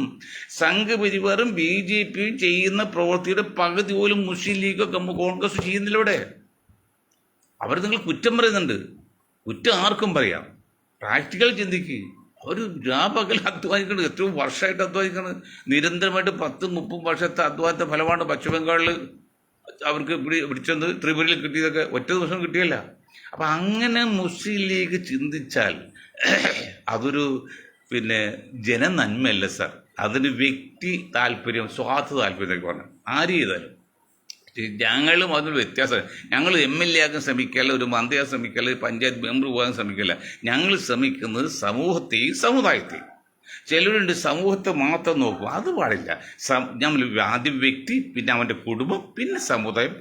സംഘപരിവാറും BJPയും ചെയ്യുന്ന പ്രവൃത്തിയുടെ പകുതി പോലും മുസ്ലിം ലീഗോ കോൺഗ്രസ് ചെയ്യുന്നില്ല. ഇവിടെ അവർ നിങ്ങൾ കുറ്റം പറയുന്നുണ്ട്. കുറ്റം ആർക്കും പറയാം. പ്രാക്ടിക്കൽ ചിന്തിക്കുക. അവർ രാപകൽ അധ്വാനിക്കുന്നത്, എത്രയോ വർഷമായിട്ട് അധ്വാനിക്കുന്നത്. നിരന്തരമായിട്ട് 10-30 വർഷത്തെ അധ്വാനത്തെ ഫലമാണ് പശ്ചിമ ബംഗാളിൽ അവർക്ക് പിടിച്ചത്, ത്രിപുരയിൽ കിട്ടിയതൊക്കെ ഒറ്റ ദിവസം കിട്ടിയല്ല. അപ്പം അങ്ങനെ മുസ്ലിം ലീഗ് ചിന്തിച്ചാൽ അതൊരു ജനനന്മയല്ല സാർ, അതിന് വ്യക്തി താല്പര്യം, സ്വാർത്ഥ താല്പര്യം എന്നൊക്കെ പറഞ്ഞു ആര് ചെയ്താലും. ഞങ്ങളും അതൊരു വ്യത്യാസം. ഞങ്ങൾ MLA ആകാൻ ശ്രമിക്കല്ല, ഒരു മന്ത്രിയാകാൻ ശ്രമിക്കല്ല, പഞ്ചായത്ത് മെമ്പർ പോകാൻ ശ്രമിക്കല്ല. ഞങ്ങൾ ശ്രമിക്കുന്നത് സമൂഹത്തെയും സമുദായത്തെയും. ചിലരുണ്ട് സമൂഹത്തെ മാത്രം നോക്കും, അത് പാടില്ല. നമ്മൾ ആദ്യം വ്യക്തി, പിന്നെ അവൻ്റെ കുടുംബം, പിന്നെ സമുദായം,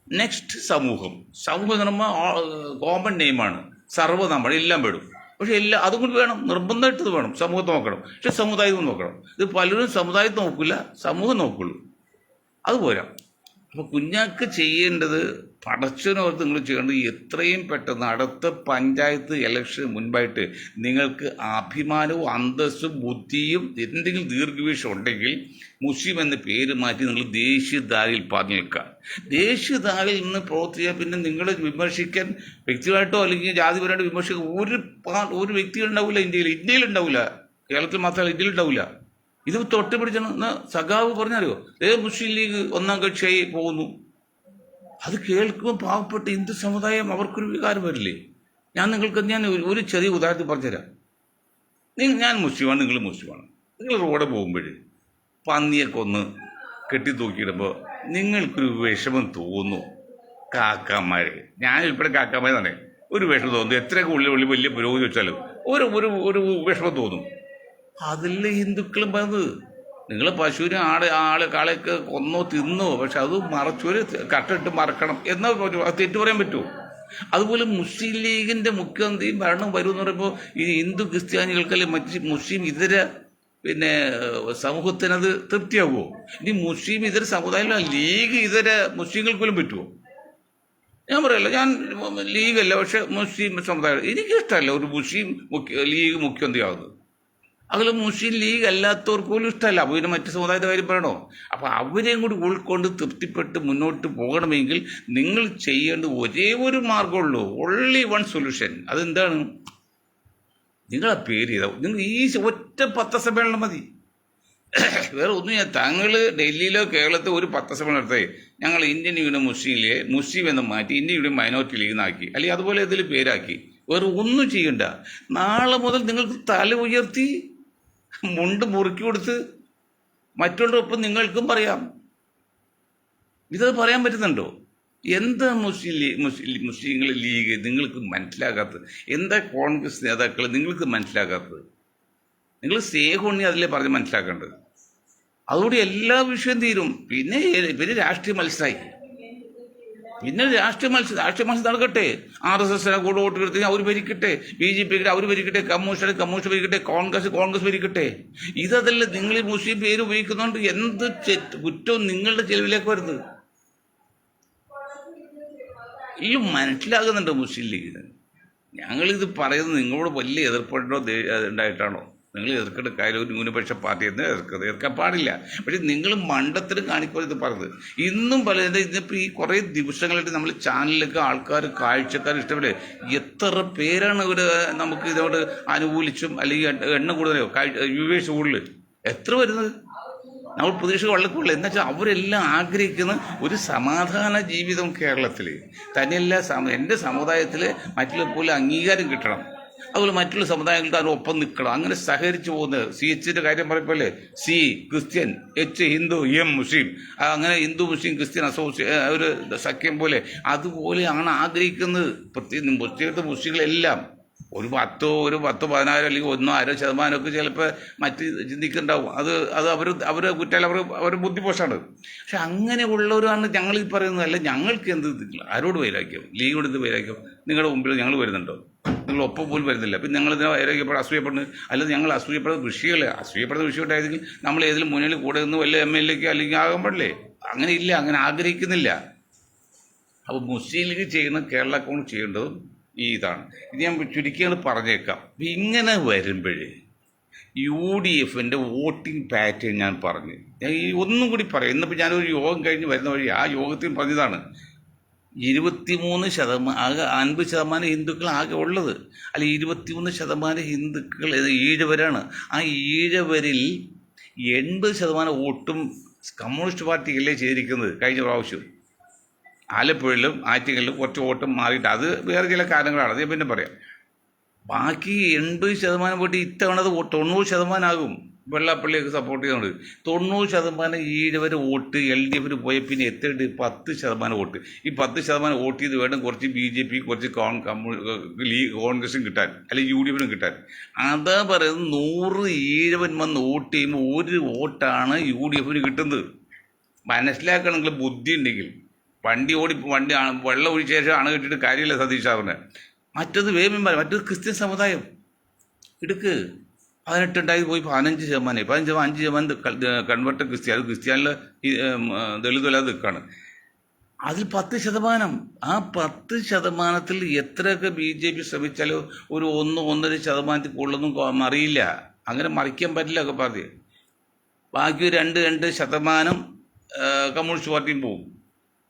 നെക്സ്റ്റ് സമൂഹം. സമൂഹം എന്ന് പറയുമ്പോൾ കോമൺ നെയിമാണ്, സർവ്വനാമം എല്ലാം പെടും. പക്ഷെ അതും കൂടി വേണം, നിർബന്ധമായിട്ട് ഇത് വേണം. സമൂഹത്തെ നോക്കണം, പക്ഷെ സമുദായത്തെ നോക്കണം. ഇത് പലരും സമുദായത്തെ നോക്കില്ല, സമൂഹം നോക്കുള്ളൂ. അതുപോരാ. അപ്പോൾ കുഞ്ഞാക്ക് ചെയ്യേണ്ടത്, പടച്ചനോർത്ത് നിങ്ങൾ ചെയ്യേണ്ടത്, എത്രയും പെട്ടെന്ന് അടുത്ത പഞ്ചായത്ത് ഇലക്ഷൻ മുൻപായിട്ട് നിങ്ങൾക്ക് അഭിമാനവും അന്തസ്സും ബുദ്ധിയും എന്തെങ്കിലും ദീർഘവീഴ്ച ഉണ്ടെങ്കിൽ മുസ്ലിം എന്ന പേര് മാറ്റി നിങ്ങൾ ദേശീയധാരയിൽ പറഞ്ഞു നിൽക്കുക. ദേശീയധാരയിൽ നിന്ന് പ്രവർത്തിച്ചാൽ പിന്നെ നിങ്ങളെ വിമർശിക്കാൻ വ്യക്തിപരമായിട്ടോ അല്ലെങ്കിൽ ജാതിപരമായിട്ടോ വിമർശിക്കാൻ ഒരു വ്യക്തികളുണ്ടാവില്ല. ഇന്ത്യയിലുണ്ടാവില്ല, കേരളത്തിൽ മാത്രമല്ല ഇന്ത്യയിലുണ്ടാവില്ല. ഇത് തൊട്ട് പിടിച്ചെന്ന് സഖാവ് പറഞ്ഞറിയോ? മുസ്ലിം ലീഗ് 1ാം കക്ഷിയായി പോകുന്നു. അത് കേൾക്കുമ്പോൾ പാവപ്പെട്ട ഹിന്ദു സമുദായം അവർക്കൊരു വികാരം വരില്ലേ? ഞാൻ ഒരു ചെറിയ ഉദാഹരണത്തിൽ പറഞ്ഞുതരാം. ഞാൻ മുസ്ലിമാണ്, നിങ്ങൾ മുസ്ലിമാണ്. നിങ്ങൾ റോഡ് പോകുമ്പോൾ പന്നിയെ കൊന്ന് കെട്ടിത്തൂക്കിയിടുമ്പോൾ നിങ്ങൾക്കൊരു വിഷമം തോന്നുന്നു. കാക്കാമാര്, ഞാൻ ഉൾപ്പെടെ കാക്കാമാര് തന്നെ ഒരു വിഷമം തോന്നുന്നു. എത്രയൊക്കെ ഉള്ളിൽ വലിയ പുരോഗതി വെച്ചാലും ഒരു വിഷമം തോന്നും. അതല്ലേ ഹിന്ദുക്കളും പറഞ്ഞത്. നിങ്ങൾ പശുവിനെ കാളയൊക്കെ കൊന്നോ തിന്നോ, പക്ഷെ അത് മറച്ചൊരു കട്ടിട്ട് മറക്കണം എന്നാ തെറ്റു പറയാൻ പറ്റുമോ? അതുപോലെ മുസ്ലിം ലീഗിൻ്റെ മുഖ്യമന്ത്രിയും ഭരണം വരും എന്ന് പറയുമ്പോൾ ഈ ഹിന്ദു ക്രിസ്ത്യാനികൾക്കല്ലേ മറ്റ് മുസ്ലിം ഇതര സമൂഹത്തിനത് തൃപ്തിയാകുമോ? ഇനി മുസ്ലിം ഇതര സമുദായം ലീഗ് ഇതര മുസ്ലിങ്ങൾക്ക് പോലും പറ്റുമോ? ഞാൻ പറയല്ല, ഞാൻ ലീഗല്ല, പക്ഷെ മുസ്ലിം സമുദായം എനിക്കിഷ്ടമല്ല ഒരു മുസ്ലിം ലീഗ് മുഖ്യമന്ത്രിയാവുന്നത്. അതിൽ മുസ്ലിം ലീഗ് അല്ലാത്തവർക്ക് പോലും ഇഷ്ടമല്ല. അപ്പോൾ പിന്നെ മറ്റ് സമുദായത്തെ കാര്യം പറയണോ? അപ്പോൾ അവരെയും കൂടി ഉൾക്കൊണ്ട് തൃപ്തിപ്പെട്ട് മുന്നോട്ട് പോകണമെങ്കിൽ നിങ്ങൾ ചെയ്യേണ്ട ഒരേ ഒരു മാർഗമുള്ളൂ, ഓൺലി വൺ സൊല്യൂഷൻ. അതെന്താണ്? നിങ്ങളെ പേര് ചെയ്താൽ നിങ്ങൾ ഈ ഒറ്റ പത്രസമ്മേളനം മതി. വേറെ ഒന്നും ഞാൻ താങ്കൾ ഡൽഹിയിലോ കേരളത്തിലോ ഒരു പത്രസമ്മേളനം നടത്തേ ഞങ്ങൾ ഇന്ത്യൻ യൂണിയൻ മുസ്ലിം എന്ന് മാറ്റി ഇന്ത്യൻ യൂണിയൻ മൈനോറിറ്റി ലീഗ് എന്നാക്കി, അല്ലെങ്കിൽ അതുപോലെ ഏതെങ്കിലും പേരാക്കി. വേറെ ഒന്നും ചെയ്യണ്ട. നാളെ മുതൽ നിങ്ങൾക്ക് തല ഉയർത്തി മുണ്ട് മുറുക്കി കൊടുത്ത് മറ്റുള്ളവരൊപ്പം നിങ്ങൾക്കും പറയാം. ഇതത് പറയാൻ പറ്റുന്നുണ്ടോ? എന്താ മുസ്ലിങ്ങൾ ലീഗ് നിങ്ങൾക്ക് മനസ്സിലാകാത്തത്? എന്താ കോൺഗ്രസ് നേതാക്കൾ നിങ്ങൾക്ക് മനസ്സിലാകാത്തത്? നിങ്ങൾ സ്നേഹമുണ്ടെങ്കിൽ അതിലേ പറഞ്ഞ് മനസ്സിലാക്കേണ്ടത്. അതുകൂടി എല്ലാ വിഷയം തീരും. പിന്നെ രാഷ്ട്രീയ മത്സരമായി. പിന്നെ രാഷ്ട്രീയ മത്സരം നടക്കട്ടെ. RSS കൂടെ വോട്ട് എടുത്ത് അവർ ഭരിക്കട്ടെ, BJP അവർ ഭരിക്കട്ടെ, കമ്മ്യൂണിസ്റ്റ് ഭരിക്കട്ടെ, കോൺഗ്രസ് ഭരിക്കട്ടെ. ഇതല്ല നിങ്ങൾ ഈ മുസ്ലിം പേര് ഉപയോഗിക്കുന്നതുകൊണ്ട് എന്ത് കുറ്റവും നിങ്ങളുടെ ചെലവിലേക്ക് വരുന്നത്. ഈ മനസ്സിലാകുന്നുണ്ട് മുസ്ലിം ലീഗിന്. ഞങ്ങളിത് പറയുന്നത് നിങ്ങളോട് വലിയ എതിർപ്പുണ്ടോ ഉണ്ടായിട്ടാണോ? നിങ്ങൾ എതിർക്കേണ്ട കാര്യം ഒരു ന്യൂനപക്ഷ പാർട്ടി എന്ന് എതിർക്കാൻ പാടില്ല. പക്ഷേ നിങ്ങൾ മണ്ടത്തിനും കാണിക്കുക ഇത് പറഞ്ഞത്. ഇന്നും ഇന്നിപ്പോൾ ഈ കുറേ ദിവസങ്ങളായിട്ട് നമ്മൾ ചാനലിലൊക്കെ ആൾക്കാർ കാഴ്ചക്കാർ ഇഷ്ടപ്പെടില്ലേ? എത്ര പേരാണ് ഇവിടെ നമുക്ക് ഇതോട് അനുകൂലിച്ചും അല്ലെങ്കിൽ എണ്ണം കൂടുതലോ വ്യൂവേഴ്സ് കൂടുതൽ എത്ര വരുന്നത്? നമ്മൾ പ്രതീക്ഷ വളരെ എന്ന് വെച്ചാൽ അവരെല്ലാം ആഗ്രഹിക്കുന്ന ഒരു സമാധാന ജീവിതം കേരളത്തിൽ തന്നെയല്ല. എൻ്റെ സമുദായത്തിൽ മറ്റുള്ള പോലെ അംഗീകാരം കിട്ടണം, അതുപോലെ മറ്റുള്ള സമുദായങ്ങൾക്ക് അതിനൊപ്പം നിൽക്കണം. അങ്ങനെ സഹകരിച്ചു പോകുന്നത് CHന്റെ കാര്യം പറയുമ്പോഴല്ലേ, C Christian, H Hindu, M മുസ്ലിം, അങ്ങനെ ഹിന്ദു മുസ്ലിം ക്രിസ്ത്യൻ ഒരു സഖ്യം പോലെ അതുപോലെയാണ് ആഗ്രഹിക്കുന്നത്. പ്രത്യേകിച്ച് മുസ്ലിങ്ങളെല്ലാം ഒരു 10-15 അല്ലെങ്കിൽ 1-2% ചിലപ്പോൾ മറ്റ് ചിന്തിക്കുന്നുണ്ടാവും. അത് അവർ കുറ്റാൽ അവർ ബുദ്ധിമോശമാണ്. പക്ഷെ അങ്ങനെയുള്ളവരാണ് ഞങ്ങൾ ഈ പറയുന്നത്. അല്ല ഞങ്ങൾക്ക് എന്ത് ആരോട് വൈരാഗ്യം? ലീഗോട് എന്ത് വൈരാഗ്യം? നിങ്ങളുടെ മുമ്പിൽ ഞങ്ങൾ വരുന്നുണ്ടോ? നിങ്ങൾ ഒപ്പം പോലും വരുന്നില്ല. പിന്നെ ഞങ്ങൾ ഇതിനെ വൈരാഗ്യപ്പെടാൻ അസൂയപ്പെടുന്നത്? അല്ലെങ്കിൽ ഞങ്ങൾ അസൂയപ്പെടുന്ന അസൂയപ്പെടുന്ന വിഷയം ഉണ്ടായിരുന്നെങ്കിൽ നമ്മൾ ഏതെങ്കിലും മുന്നിൽ കൂടെ നിന്ന് വല്ല MLA അല്ലെങ്കിൽ ആകാൻ പാടില്ലേ? അങ്ങനെ ഇല്ല, അങ്ങനെ ആഗ്രഹിക്കുന്നില്ല. അപ്പോൾ മുസ്ലിം ലീഗ് ചെയ്യുന്ന കേരള കോൺഗ്രസ് ചെയ്യേണ്ടതും ഇതാണ്. ഇത് ഞാൻ ചുരുക്കിയാണ് പറഞ്ഞേക്കാം. ഇങ്ങനെ വരുമ്പോഴേ UDFന്റെ വോട്ടിംഗ് പാറ്റേൺ ഞാൻ പറഞ്ഞു. ഞാൻ ഈ ഒന്നും കൂടി പറയാം. ഇന്നിപ്പോൾ ഞാനൊരു യോഗം കഴിഞ്ഞ് വരുന്ന വഴി ആ യോഗത്തിൽ പറഞ്ഞതാണ് 23% ആകെ 50% ഹിന്ദുക്കൾ ആകെ ഉള്ളത്. അല്ല 23% ഹിന്ദുക്കൾ ഈഴവരാണ്. ആ ഈഴവരിൽ 80% വോട്ടും കമ്മ്യൂണിസ്റ്റ് പാർട്ടിക്കല്ലേ ചെയ്തിരിക്കുന്നത് കഴിഞ്ഞ പ്രാവശ്യം. ആലപ്പുഴയിലും ആറ്റിങ്ങലിലും കുറച്ച് വോട്ടും മാറിയിട്ട് അത് വേറെ ചില കാരണങ്ങളാണ്, അത് പിന്നെ പറയാം. ബാക്കി 80% വോട്ട് ഇത്തവണ 90% ആകും. വെള്ളാപ്പള്ളിയൊക്കെ സപ്പോർട്ട് ചെയ്യുന്നുണ്ട്. 90% ഈഴവർ വോട്ട് LDFന് പോയ പിന്നെ എത്തേണ്ട 10% വോട്ട്. ഈ 10% വോട്ട് ചെയ്ത് വേണം കുറച്ച് BJP കുറച്ച് കോൺഗ്രസും കിട്ടാൻ, അല്ലെങ്കിൽ UDFനും കിട്ടാൻ. അതാ പറയുന്നത് 100 ഈഴവൻ വന്ന് വോട്ട് ചെയ്യുമ്പോൾ 1 വോട്ടാണ് UDFന് കിട്ടുന്നത്. മനസ്സിലാക്കണമെങ്കിൽ ബുദ്ധി ഉണ്ടെങ്കിൽ വണ്ടി വെള്ളം ഒഴിച്ച ശേഷം അണ കിട്ടിയിട്ട് കാര്യമില്ല സതീഷ് സാറിന്. മറ്റത് വേഗം മറ്റത് ക്രിസ്ത്യൻ സമുദായം എടുക്ക് 18 പോയി 15%, 5% കൺവെർട്ട് ക്രിസ്ത്യാനി, അത് ക്രിസ്ത്യാനിൽ ദളിതല്ലാതെ നിൽക്കുകയാണ്. അതിൽ 10%. ആ 10%ത്തിൽ എത്രയൊക്കെ BJP ശ്രമിച്ചാലോ ഒരു 1-1.5% കൂടുതലൊന്നും മറിയില്ല. അങ്ങനെ മറിക്കാൻ പറ്റില്ല ഒക്കെ പറഞ്ഞ്. ബാക്കി 2% കമ്മ്യൂണിസ്റ്റ് പാർട്ടിയും പോകും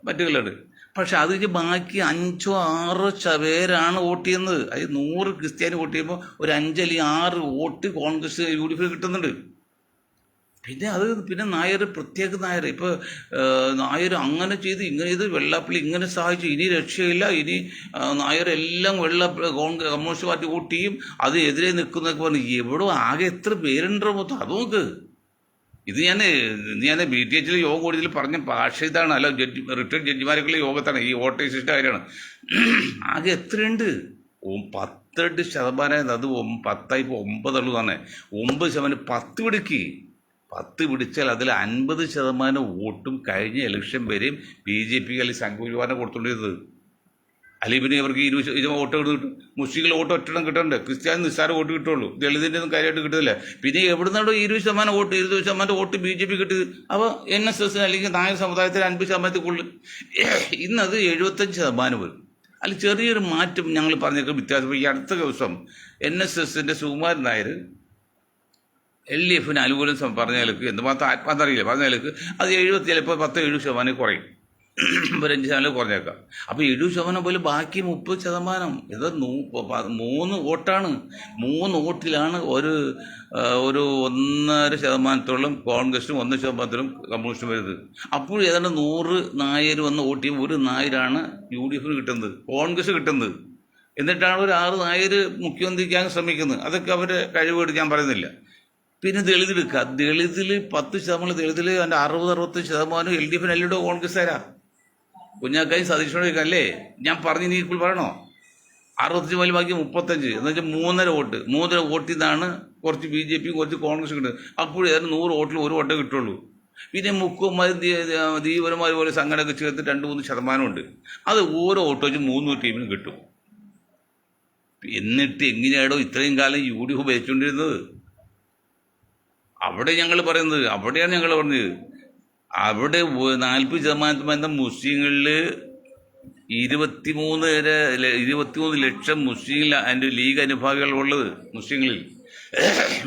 മറ്റുകളുണ്ട്. പക്ഷെ അത് ബാക്കി 5-6 പേരാണ് വോട്ട് ചെയ്യുന്നത്. അത് 100 ക്രിസ്ത്യാനി വോട്ട് ചെയ്യുമ്പോൾ ഒരു 5 അല്ലെങ്കിൽ 6 വോട്ട് കോൺഗ്രസ് UDF കിട്ടുന്നുണ്ട്. പിന്നെ നായർ പ്രത്യേക നായർ ഇപ്പോൾ നായർ അങ്ങനെ ചെയ്ത് ഇങ്ങനെ ചെയ്ത് വെള്ളാപ്പള്ളി ഇങ്ങനെ സഹായിച്ചു, ഇനി രക്ഷയില്ല, ഇനി നായരെല്ലാം കമ്മ്യൂണിസ്റ്റ് പാർട്ടി വോട്ട് ചെയ്യും, അത് എതിരെ നിൽക്കുന്നതൊക്കെ പറഞ്ഞു. എവിടെ ആകെ എത്ര പേരുണ്ടോ മൊത്തം അത് നോക്ക്. ഇത് ഞാൻ BTHൽ യോഗ കൂടുതൽ പറഞ്ഞ ഭാഷ ഇതാണ്. അല്ല റിട്ടയർഡ് ജഡ്ജിമാരൊക്കെയുള്ള യോഗത്താണ് ഈ വോട്ടേഴ്സിൻ്റെ കാര്യമാണ്. ആകെ എത്രയുണ്ട്? 18%. അത് 10 ഇപ്പോൾ 9 ഉള്ളതാണ്. 9% 10 പിടിക്ക്. 10 പിടിച്ചാൽ അതിൽ 50% വോട്ടും കഴിഞ്ഞ ഇലക്ഷൻ വരെയും BJP അല്ലെങ്കിൽ സംഘപരിവാറിനെ കൊടുത്തുകൊണ്ടിരുന്നത്. അല്ലെങ്കിൽ പിന്നെ ഇവർക്ക് 20 വോട്ട് കിട്ടും. മുസ്ലിങ്ങൾ വോട്ട് ഒറ്റണം കിട്ടുന്നുണ്ട്, ക്രിസ്ത്യാനി നിസ്സാര വോട്ട് കിട്ടുള്ളൂ, ദളിതിൻ്റെ ഒന്നും കാര്യമായിട്ട് കിട്ടുന്നില്ല. പിന്നെ എവിടുന്നാണോ 20% വോട്ട് 20% വോട്ട് BJP കിട്ടിയത്? അപ്പോൾ NSS അല്ലെങ്കിൽ നായർ സമുദായത്തിൽ 50% കൂടുതൽ. ഇന്നത് 75% വരും. അതിൽ ചെറിയൊരു മാറ്റം ഞങ്ങൾ പറഞ്ഞേക്കും വ്യത്യാസം. ഈ അടുത്ത ദിവസം NSSൻ്റെ സുകുമാരൻ നായർ LDFന് അനുകൂലം പറഞ്ഞാലേക്ക് എന്തുമാത്രം ആത്മാർത്ഥം അറിയില്ല പറഞ്ഞാലേക്ക് അത് 70 ചിലപ്പോൾ 10-70% കുറയും. ഒരു 5% കുറഞ്ഞേക്കാം. അപ്പോൾ 70% പോലും ബാക്കി 30%. ഇത് 3 വോട്ടാണ്. 3 വോട്ടിലാണ് ഒരു 1.5% കോൺഗ്രസിനും 1% കമ്മ്യൂണിസ്റ്റും വരുന്നത്. അപ്പോൾ ഏതാണ്ട് 100 നായർ വന്ന് വോട്ട് ചെയ്യുമ്പോൾ ഒരു നായരാണ് UDF കിട്ടുന്നത്, കോൺഗ്രസ് കിട്ടുന്നത്. എന്നിട്ടാണ് ഒരു 6 നായർ മുഖ്യമന്ത്രിക്കാൻ ശ്രമിക്കുന്നത്. അതൊക്കെ അവരുടെ കഴിവുകൊണ്ട് ഞാൻ പറയുന്നില്ല. പിന്നെ ദളിതെടുക്കുക. ദളിതിൽ 10% ദളിതിൽ അതിൻ്റെ 60-65% LDF എല്ലോ കോൺഗ്രസ്സുകാരാ. കുഞ്ഞാക്കായും സതീശനോട് അല്ലേ ഞാൻ പറഞ്ഞ് നീ ഇപ്പോൾ പറയണോ? 65 പോലും ബാക്കി 35 എന്ന് വെച്ചാൽ 3.5 വോട്ടിൽ നിന്നാണ് കുറച്ച് BJP കുറച്ച് കോൺഗ്രസ് കിട്ടുന്നത്. അപ്പോൾ ഏതാണ്ട് 100 വോട്ടിൽ 1 വോട്ടേ കിട്ടുള്ളൂ. പിന്നെ മുക്കുമാരും ദീപന്മാർ പോലെ സംഘടനയൊക്കെ ചേർത്ത് 2-3% ഉണ്ട്. അത് ഓരോ വോട്ട് വെച്ച് 3 ടീമിനും കിട്ടും. എന്നിട്ട് എങ്ങനെയാണോ ഇത്രയും കാലം UDF ഭരിച്ചുകൊണ്ടിരുന്നത്? അവിടെയാണ് ഞങ്ങൾ പറഞ്ഞത്. അവിടെ 40% മുസ്ലിങ്ങളിൽ 23 ലക്ഷം മുസ്ലിം അതിൻ്റെ ലീഗ് അനുഭാവികളുള്ളത് മുസ്ലിങ്ങളിൽ.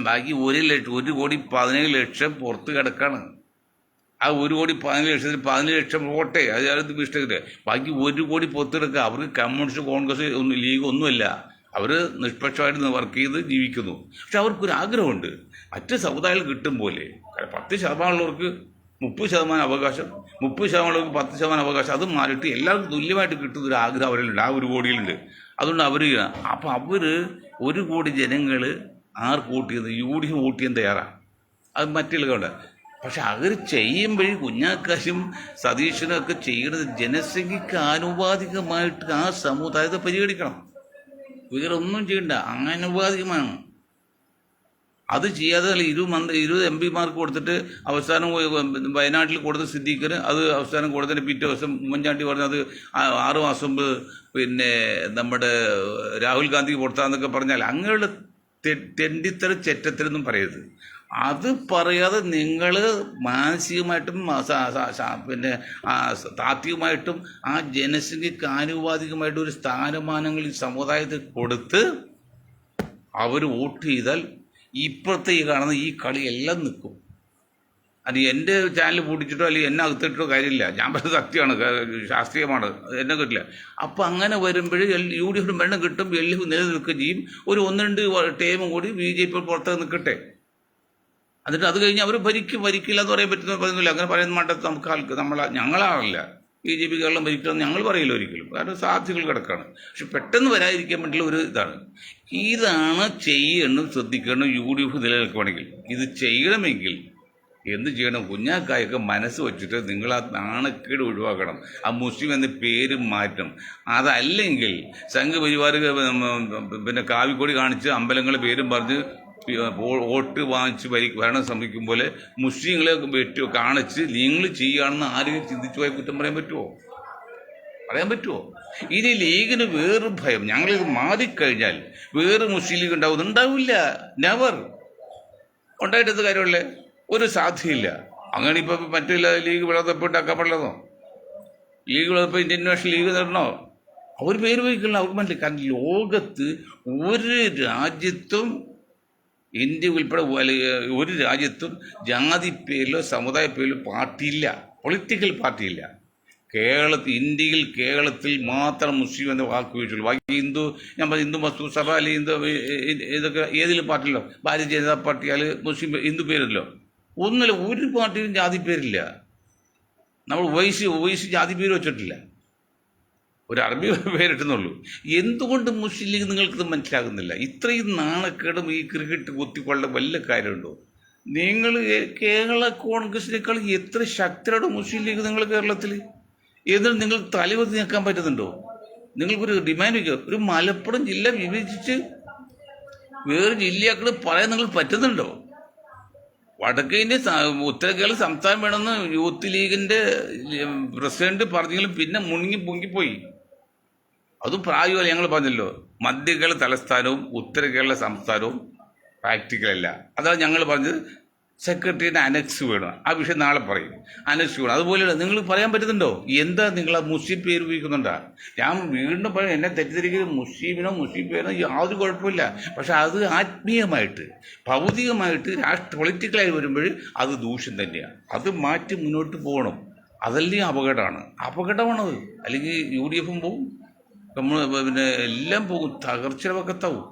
ബാക്കി 1,17,00,000 പുറത്ത് കിടക്കാണ്. ആ 1,17,00,000 15 ലക്ഷം വോട്ടേ അത് ഇഷ്ടമില്ല. ബാക്കി 1 കോടി പുറത്ത് കിടക്കുക. അവർക്ക് കമ്മ്യൂണിസ്റ്റ് കോൺഗ്രസ് ലീഗ് ഒന്നുമല്ല. അവർ നിഷ്പക്ഷമായിട്ട് വർക്ക് ചെയ്ത് ജീവിക്കുന്നു. പക്ഷെ അവർക്കൊരു ആഗ്രഹമുണ്ട്, മറ്റ് സമുദായങ്ങൾ കിട്ടും പോലെ 10% ഉള്ളവർക്ക് 30% അവകാശം, 30% ഉള്ളവർക്ക് 10% അവകാശം, അത് മാറിയിട്ട് എല്ലാവർക്കും തുല്യമായിട്ട് കിട്ടുന്ന ഒരു ആഗ്രഹം അവരിലുണ്ട്. ആ 1 കോടിയിലുണ്ട്. അതുകൊണ്ട് അവർ അപ്പോൾ 1 കോടി ജനങ്ങൾ ആർക്ക് വോട്ട് ചെയ്യുന്നത്? UDF വോട്ട് ചെയ്യാൻ തയ്യാറാണ്. അത് മറ്റുള്ളവരുണ്ട്. പക്ഷെ അവർ ചെയ്യുമ്പോഴും കുഞ്ഞാക്കാശും സതീശനും ഒക്കെ ചെയ്യുന്നത് ജനസംഖ്യക്ക് ആനുപാതികമായിട്ട് ആ സമുദായത്തെ പരിഗണിക്കണം. വേറെ ഒന്നും ചെയ്യണ്ട, ആനുപാതികമാണ്. അത് ചെയ്യാതെ 20 MP കൊടുത്തിട്ട് അവസാനം വയനാട്ടിൽ കൊടുത്ത സിദ്ദീഖിന് അത് അവസാനം കൊടുത്തതിന് പിറ്റേ ദിവസം ഉമ്മൻചാണ്ടി പറഞ്ഞത് 6 മാസം മുമ്പ് പിന്നെ നമ്മുടെ രാഹുൽ ഗാന്ധിക്ക് കൊടുത്താന്നൊക്കെ പറഞ്ഞാൽ അങ്ങനെയുള്ള തെണ്ടിത്തരം ചെറ്റത്തരൊന്നും പറയരുത്. അത് പറയാതെ നിങ്ങൾ മാനസികമായിട്ടും പിന്നെ താത്വികമായിട്ടും ആ ജനസംഖ്യക്ക് ആനുപാതികമായിട്ട് ഒരു സ്ഥാനമാനങ്ങൾ ഈ സമുദായത്തിൽ കൊടുത്ത് അവർ വോട്ട് ചെയ്താൽ ഇപ്പോഴത്തെ ഈ കാണുന്ന ഈ കളിയെല്ലാം നിൽക്കും. അത് എൻ്റെ ചാനൽ പൂട്ടിച്ചിട്ടോ അല്ലെങ്കിൽ എന്നെ അകത്തിട്ടോ കാര്യമില്ല. ഞാൻ പറയുന്നത് സത്യമാണ്, ശാസ്ത്രീയമാണ്, എന്നെ കിട്ടില്ല. അപ്പം അങ്ങനെ വരുമ്പോൾ UDF ഭരണം കിട്ടും, LDF നിലനിൽക്കുകയും ചെയ്യും. ഒരു 1-2 ടൈമും കൂടി BJP പുറത്ത് നിൽക്കട്ടെ. എന്നിട്ട് അത് കഴിഞ്ഞ് അവർ ഭരിക്കില്ല എന്ന് പറയാൻ പറയുന്നില്ല. അങ്ങനെ പറയുന്ന മട്ടത്ത് നമുക്ക് ഞങ്ങളാവില്ല BJP കേരളം ഭരിക്കണം ഞങ്ങൾ പറയില്ല ഒരിക്കലും. കാരണം സാധ്യതകൾ കിടക്കാണ്. പക്ഷെ പെട്ടെന്ന് വരാതിരിക്കാൻ വേണ്ടിയുള്ള ഒരു ഇതാണ് ചെയ്യണം, ശ്രദ്ധിക്കണം. UDF നിലനിൽക്കുകയാണെങ്കിൽ ഇത് ചെയ്യണമെങ്കിൽ എന്ത് ചെയ്യണം? കുഞ്ഞാക്കായൊക്കെ മനസ്സ് വെച്ചിട്ട് നിങ്ങൾ ആ നാണക്കേട് ഒഴിവാക്കണം. ആ മുസ്ലിം എന്ന പേര് മാറ്റണം. അതല്ലെങ്കിൽ സംഘപരിവാർ പിന്നെ കാവിക്കൊടി കാണിച്ച് അമ്പലങ്ങളുടെ പേരും പറഞ്ഞ് വോട്ട് വാങ്ങിച്ച് ഭരണം ശ്രമിക്കും പോലെ മുസ്ലിങ്ങളെ കാണിച്ച് നിങ്ങൾ ചെയ്യുകയാണെന്ന് ആരെങ്കിലും ചിന്തിച്ചു പോയാൽ കുറ്റം പറയാൻ പറ്റുമോ? ഇനി ലീഗിന് വേറൊരു ഭയം, ഞങ്ങളിത് മാറിക്കഴിഞ്ഞാൽ വേറെ മുസ്ലിം ലീഗ് ഉണ്ടാവില്ല. നെവർ ഉണ്ടായിട്ടത് കാര്യമല്ലേ? ഒരു സാധ്യമില്ല. അങ്ങനെ ഇപ്പം മറ്റുള്ള ലീഗ് വളർത്തപ്പെട്ടാക്കാൻ പാടില്ലെന്നോ? ലീഗ് വളർത്തപ്പോൾ ഇന്ത്യൻ നാഷണൽ ലീഗ് തരണോ? അവർ പേര് വഹിക്കണം. അവർക്ക് മനസ്സിലായി. കാരണം ലോകത്ത് ഒരു രാജ്യത്തും ഇന്ത്യ ഉൾപ്പെടെ ഒരു രാജ്യത്തും ജാതി പേരിലോ സമുദായ പേരിലോ പാർട്ടിയില്ല, പൊളിറ്റിക്കൽ പാർട്ടിയില്ല. ഇന്ത്യയിൽ കേരളത്തിൽ മാത്രം മുസ്ലിം എന്ന വാക്ക് ഉപയോഗിച്ചുള്ളൂ. ബാക്കി ഞാൻ പറഞ്ഞു ഹിന്ദു മസ്തു സഭ അല്ലെങ്കിൽ ഇതൊക്കെ ഏതെങ്കിലും പാർട്ടിയിലോ, ഭാരതീയ ജനതാ പാർട്ടി അല്ലെങ്കിൽ മുസ്ലിം ഹിന്ദു പേരില്ലോ ഒന്നുമില്ല. ഒരു പാർട്ടിയിലും ജാതി പേരില്ല. നമ്മൾ ഒവൈസി ജാതി പേര് വെച്ചിട്ടില്ല, ഒരു അറബി പേരിട്ടുന്നുള്ളൂ. എന്തുകൊണ്ട് മുസ്ലിം ലീഗ് നിങ്ങൾക്കിത് മനസ്സിലാകുന്നില്ല? ഇത്രയും നാണക്കേടും ഈ ക്രിക്കറ്റ് കുത്തിക്കൊള്ള വല്ല കാര്യമുണ്ടോ? നിങ്ങൾ കേരള കോൺഗ്രസിനേക്കാൾ എത്ര ശക്തരാണ് മുസ്ലിം ലീഗ് നിങ്ങൾ കേരളത്തിൽ? എന്നിട്ട് നിങ്ങൾ തലവെത്തി നിൽക്കാൻ പറ്റുന്നുണ്ടോ? നിങ്ങൾക്കൊരു ഡിമാൻഡ് വയ്ക്കുക, ഒരു മലപ്പുറം ജില്ല വിഭജിച്ച് വേറെ ജില്ലയാക്കൾ പറയാൻ നിങ്ങൾ പറ്റുന്നുണ്ടോ? വടക്കേ ഇന്ത്യ ഉത്തര കേരള സംസ്ഥാനം വേണമെന്ന് യൂത്ത് ലീഗിൻ്റെ പ്രസിഡന്റ് പറഞ്ഞെങ്കിലും പിന്നെ പൊങ്ങിപ്പോയി. അതും പ്രായമല്ല. ഞങ്ങൾ പറഞ്ഞല്ലോ, മധ്യ കേരള തലസ്ഥാനവും ഉത്തര കേരള സംസ്ഥാനവും പ്രാക്ടിക്കലല്ല. അതാണ് ഞങ്ങൾ പറഞ്ഞത്. സെക്രട്ടറിയുടെ അനക്സ് വേണം. ആ വിഷയം നാളെ പറയും. അനക്സ് വേണം. അതുപോലെ നിങ്ങൾ പറയാൻ പറ്റുന്നുണ്ടോ? എന്താ നിങ്ങൾ ആ മുസ്ലിം പേര് ഉപയോഗിക്കുന്നുണ്ടാ? ഞാൻ വീണ്ടും പറയും, എന്നെ തെറ്റിദ്ധരിക്കുന്നത് മുസ്ലിം പേരോ യാതൊരു കുഴപ്പമില്ല. പക്ഷെ അത് ആത്മീയമായിട്ട് ഭൗതികമായിട്ട് പൊളിറ്റിക്കലായി വരുമ്പോൾ അത് ദൂഷ്യം തന്നെയാണ്. അത് മാറ്റി മുന്നോട്ട് പോകണം. അതല്ലെങ്കിൽ അപകടമാണത്. അല്ലെങ്കിൽ UDF പോവും, പിന്നെ എല്ലാം പോകും, തകർച്ചയുടെ പക്കത്താവും.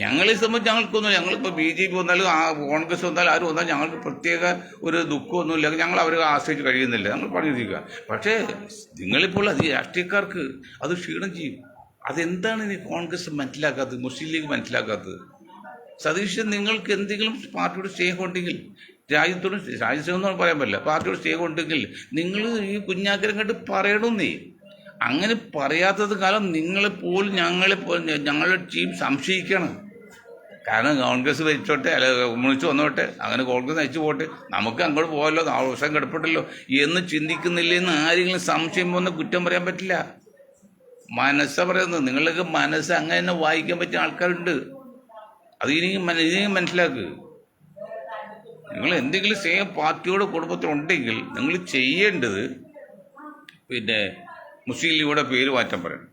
ഞങ്ങളെ സംബന്ധിച്ച് ഞങ്ങൾക്കൊന്നും, ഞങ്ങളിപ്പോൾ BJP വന്നാലും കോൺഗ്രസ് വന്നാലും ആരും വന്നാലും ഞങ്ങൾക്ക് പ്രത്യേക ഒരു ദുഃഖമൊന്നുമില്ല. ഞങ്ങൾ അവരെ ആശ്രയിച്ച് കഴിയുന്നില്ല, ഞങ്ങൾ പണിയിരിക്കുക. പക്ഷേ നിങ്ങളിപ്പോൾ അത് രാഷ്ട്രീയക്കാർക്ക് അത് ക്ഷീണം ചെയ്യും. അതെന്താണ് ഇനി കോൺഗ്രസ് മനസ്സിലാക്കാത്തത്, മുസ്ലിം ലീഗ് മനസ്സിലാക്കാത്തത്? സതീശൻ, നിങ്ങൾക്ക് എന്തെങ്കിലും പാർട്ടിയോട് സ്നേഹമുണ്ടെങ്കിൽ, രാജ്യസ്നേഹം എന്ന് പറയാൻ പറ്റില്ല, പാർട്ടിയോട് സ്നേഹമുണ്ടെങ്കിൽ നിങ്ങൾ ഈ കുഞ്ഞാക്കരം കണ്ട് പറയണമെന്നേ. അങ്ങനെ പറയാത്തത് കാലം നിങ്ങളെപ്പോലും ഞങ്ങളുടെ ടീം സംശയിക്കണം. കാരണം കോൺഗ്രസ് ഭരിച്ചോട്ടെ, അല്ല കമ്മ്യൂണിസ്റ്റ് വന്നോട്ടെ, അങ്ങനെ കോൺഗ്രസ് നയിച്ചു പോട്ടെ, നമുക്ക് അങ്ങോട്ട് പോകല്ലോ, അവസരം കിടപ്പുണ്ടല്ലോ എന്ന് ചിന്തിക്കുന്നില്ലെന്ന് ആരെങ്കിലും സംശയം വന്ന് കുറ്റം പറയാൻ പറ്റില്ല. മനസ്സാ പറയുന്നത്. നിങ്ങളുടെയൊക്കെ മനസ്സ് അങ്ങനെ തന്നെ വായിക്കാൻ പറ്റിയ ആൾക്കാരുണ്ട്. അത് ഇനിയും മനസ്സിലാക്കുക. നിങ്ങൾ എന്തെങ്കിലും സ്നേഹം പാർട്ടിയോട് കുടുംബത്തിനുണ്ടെങ്കിൽ നിങ്ങൾ ചെയ്യേണ്ടത് പിന്നെ മുസ്ലിം ലീഗുടെ പേര് മാറ്റം പറയണം.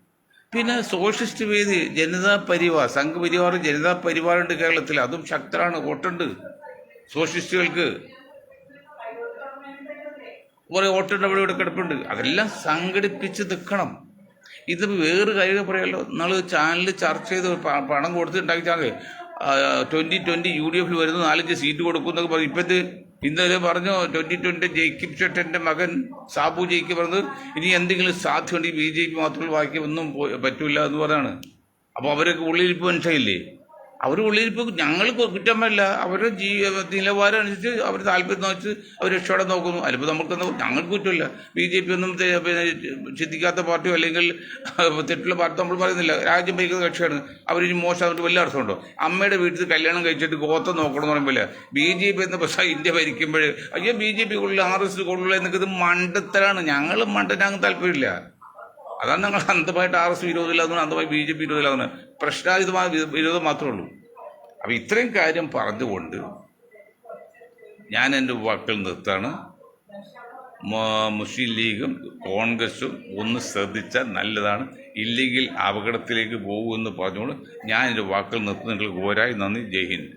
പിന്നെ സോഷ്യലിസ്റ്റ് വേദി, ജനതാ പരിവാർ, സംഘപരിവാർ, ജനതാ പരിവാറുണ്ട് കേരളത്തിൽ. അതും ശക്തരാണ്, വോട്ടുണ്ട് സോഷ്യലിസ്റ്റുകൾക്ക്, കുറേ വോട്ടുണ്ട് ഇവിടെ കിടപ്പുണ്ട്. അതെല്ലാം സംഘടിപ്പിച്ച് നിൽക്കണം. ഇത് വേറെ കാര്യം പറയാമല്ലോ. നമ്മൾ ചാനലിൽ ചർച്ച ചെയ്ത് പണം കൊടുത്ത് ഉണ്ടാക്കിച്ചാൽ 2020 UDF വരുന്നു, 4-5 സീറ്റ് കൊടുക്കുന്നൊക്കെ പറഞ്ഞു. ഇപ്പോഴത്തെ ഇന്നലെ പറഞ്ഞു 2020 ജയിക്കിബ് ഷെട്ടൻ്റെ മകൻ സാബു ജയിക്ക് പറഞ്ഞത് ഇനി എന്തെങ്കിലും സാധ്യമുണ്ടെങ്കിൽ BJP മാത്രമേ ബാക്കിയൊന്നും പറ്റൂല എന്ന് പറയാണ്. അപ്പോൾ അവരൊക്കെ ഉള്ളിലിരിപ്പ് മനസ്സിലായില്ലേ? അവർ ഉള്ളിലിരിപ്പ് ഞങ്ങൾക്ക് കുറ്റമല്ല, അവരുടെ നിലവാരം അനുസരിച്ച് അവർ താല്പര്യം വെച്ച് അവർ രക്ഷപ്പെടാൻ നോക്കുന്നു. അതിലിപ്പോൾ നമുക്കൊന്നും ഞങ്ങൾക്ക് കുറ്റമില്ല. BJP ഒന്നും പിന്നെ ചിന്തിക്കാത്ത പാർട്ടിയോ അല്ലെങ്കിൽ തെറ്റുള്ള പാർട്ടി നമ്മൾ പറയുന്നില്ല. രാജ്യം ഭരിക്കുന്ന കക്ഷിയാണ്. അവരിനി മോശമായിട്ട് വലിയ അർത്ഥമുണ്ടോ? അമ്മയുടെ വീട്ടിൽ കല്യാണം കഴിച്ചിട്ട് ഗോത്രം നോക്കണമെന്ന് പറയുമ്പോൾ BJP എന്ന പക്ഷേ ഇന്ത്യ ഭരിക്കുമ്പോൾ അയ്യോ BJP കൊള്ളില്ല, RS കൊള്ളില്ല എന്നൊക്കെ ഇത് മണ്ടത്തരാണ്. ഞങ്ങൾ മണ്ടനാകും താല്പര്യമില്ല. അതാണ് ഞങ്ങൾ അന്ധമായിട്ട് RS വിരോധമില്ല, അതുകൊണ്ട് അന്ധമായി BJP വിരോധമില്ല, അതാണ് പ്രശ്നാതീതമായ വിരോധം മാത്രമേ ഉള്ളൂ. അപ്പം ഇത്രയും കാര്യം പറഞ്ഞുകൊണ്ട് ഞാൻ എൻ്റെ വാക്കുകൾ നിർത്താണ്. മുസ്ലിം ലീഗും കോൺഗ്രസും ഒന്ന് ശ്രദ്ധിച്ചാൽ നല്ലതാണ്, ഇല്ലെങ്കിൽ അപകടത്തിലേക്ക് പോകുമെന്ന് പറഞ്ഞുകൊണ്ട് ഞാൻ എൻ്റെ വാക്കുകൾ നിർത്തുന്ന. നിങ്ങൾക്ക് ഓരായി നന്ദി. ജയ് ഹിന്ദ്.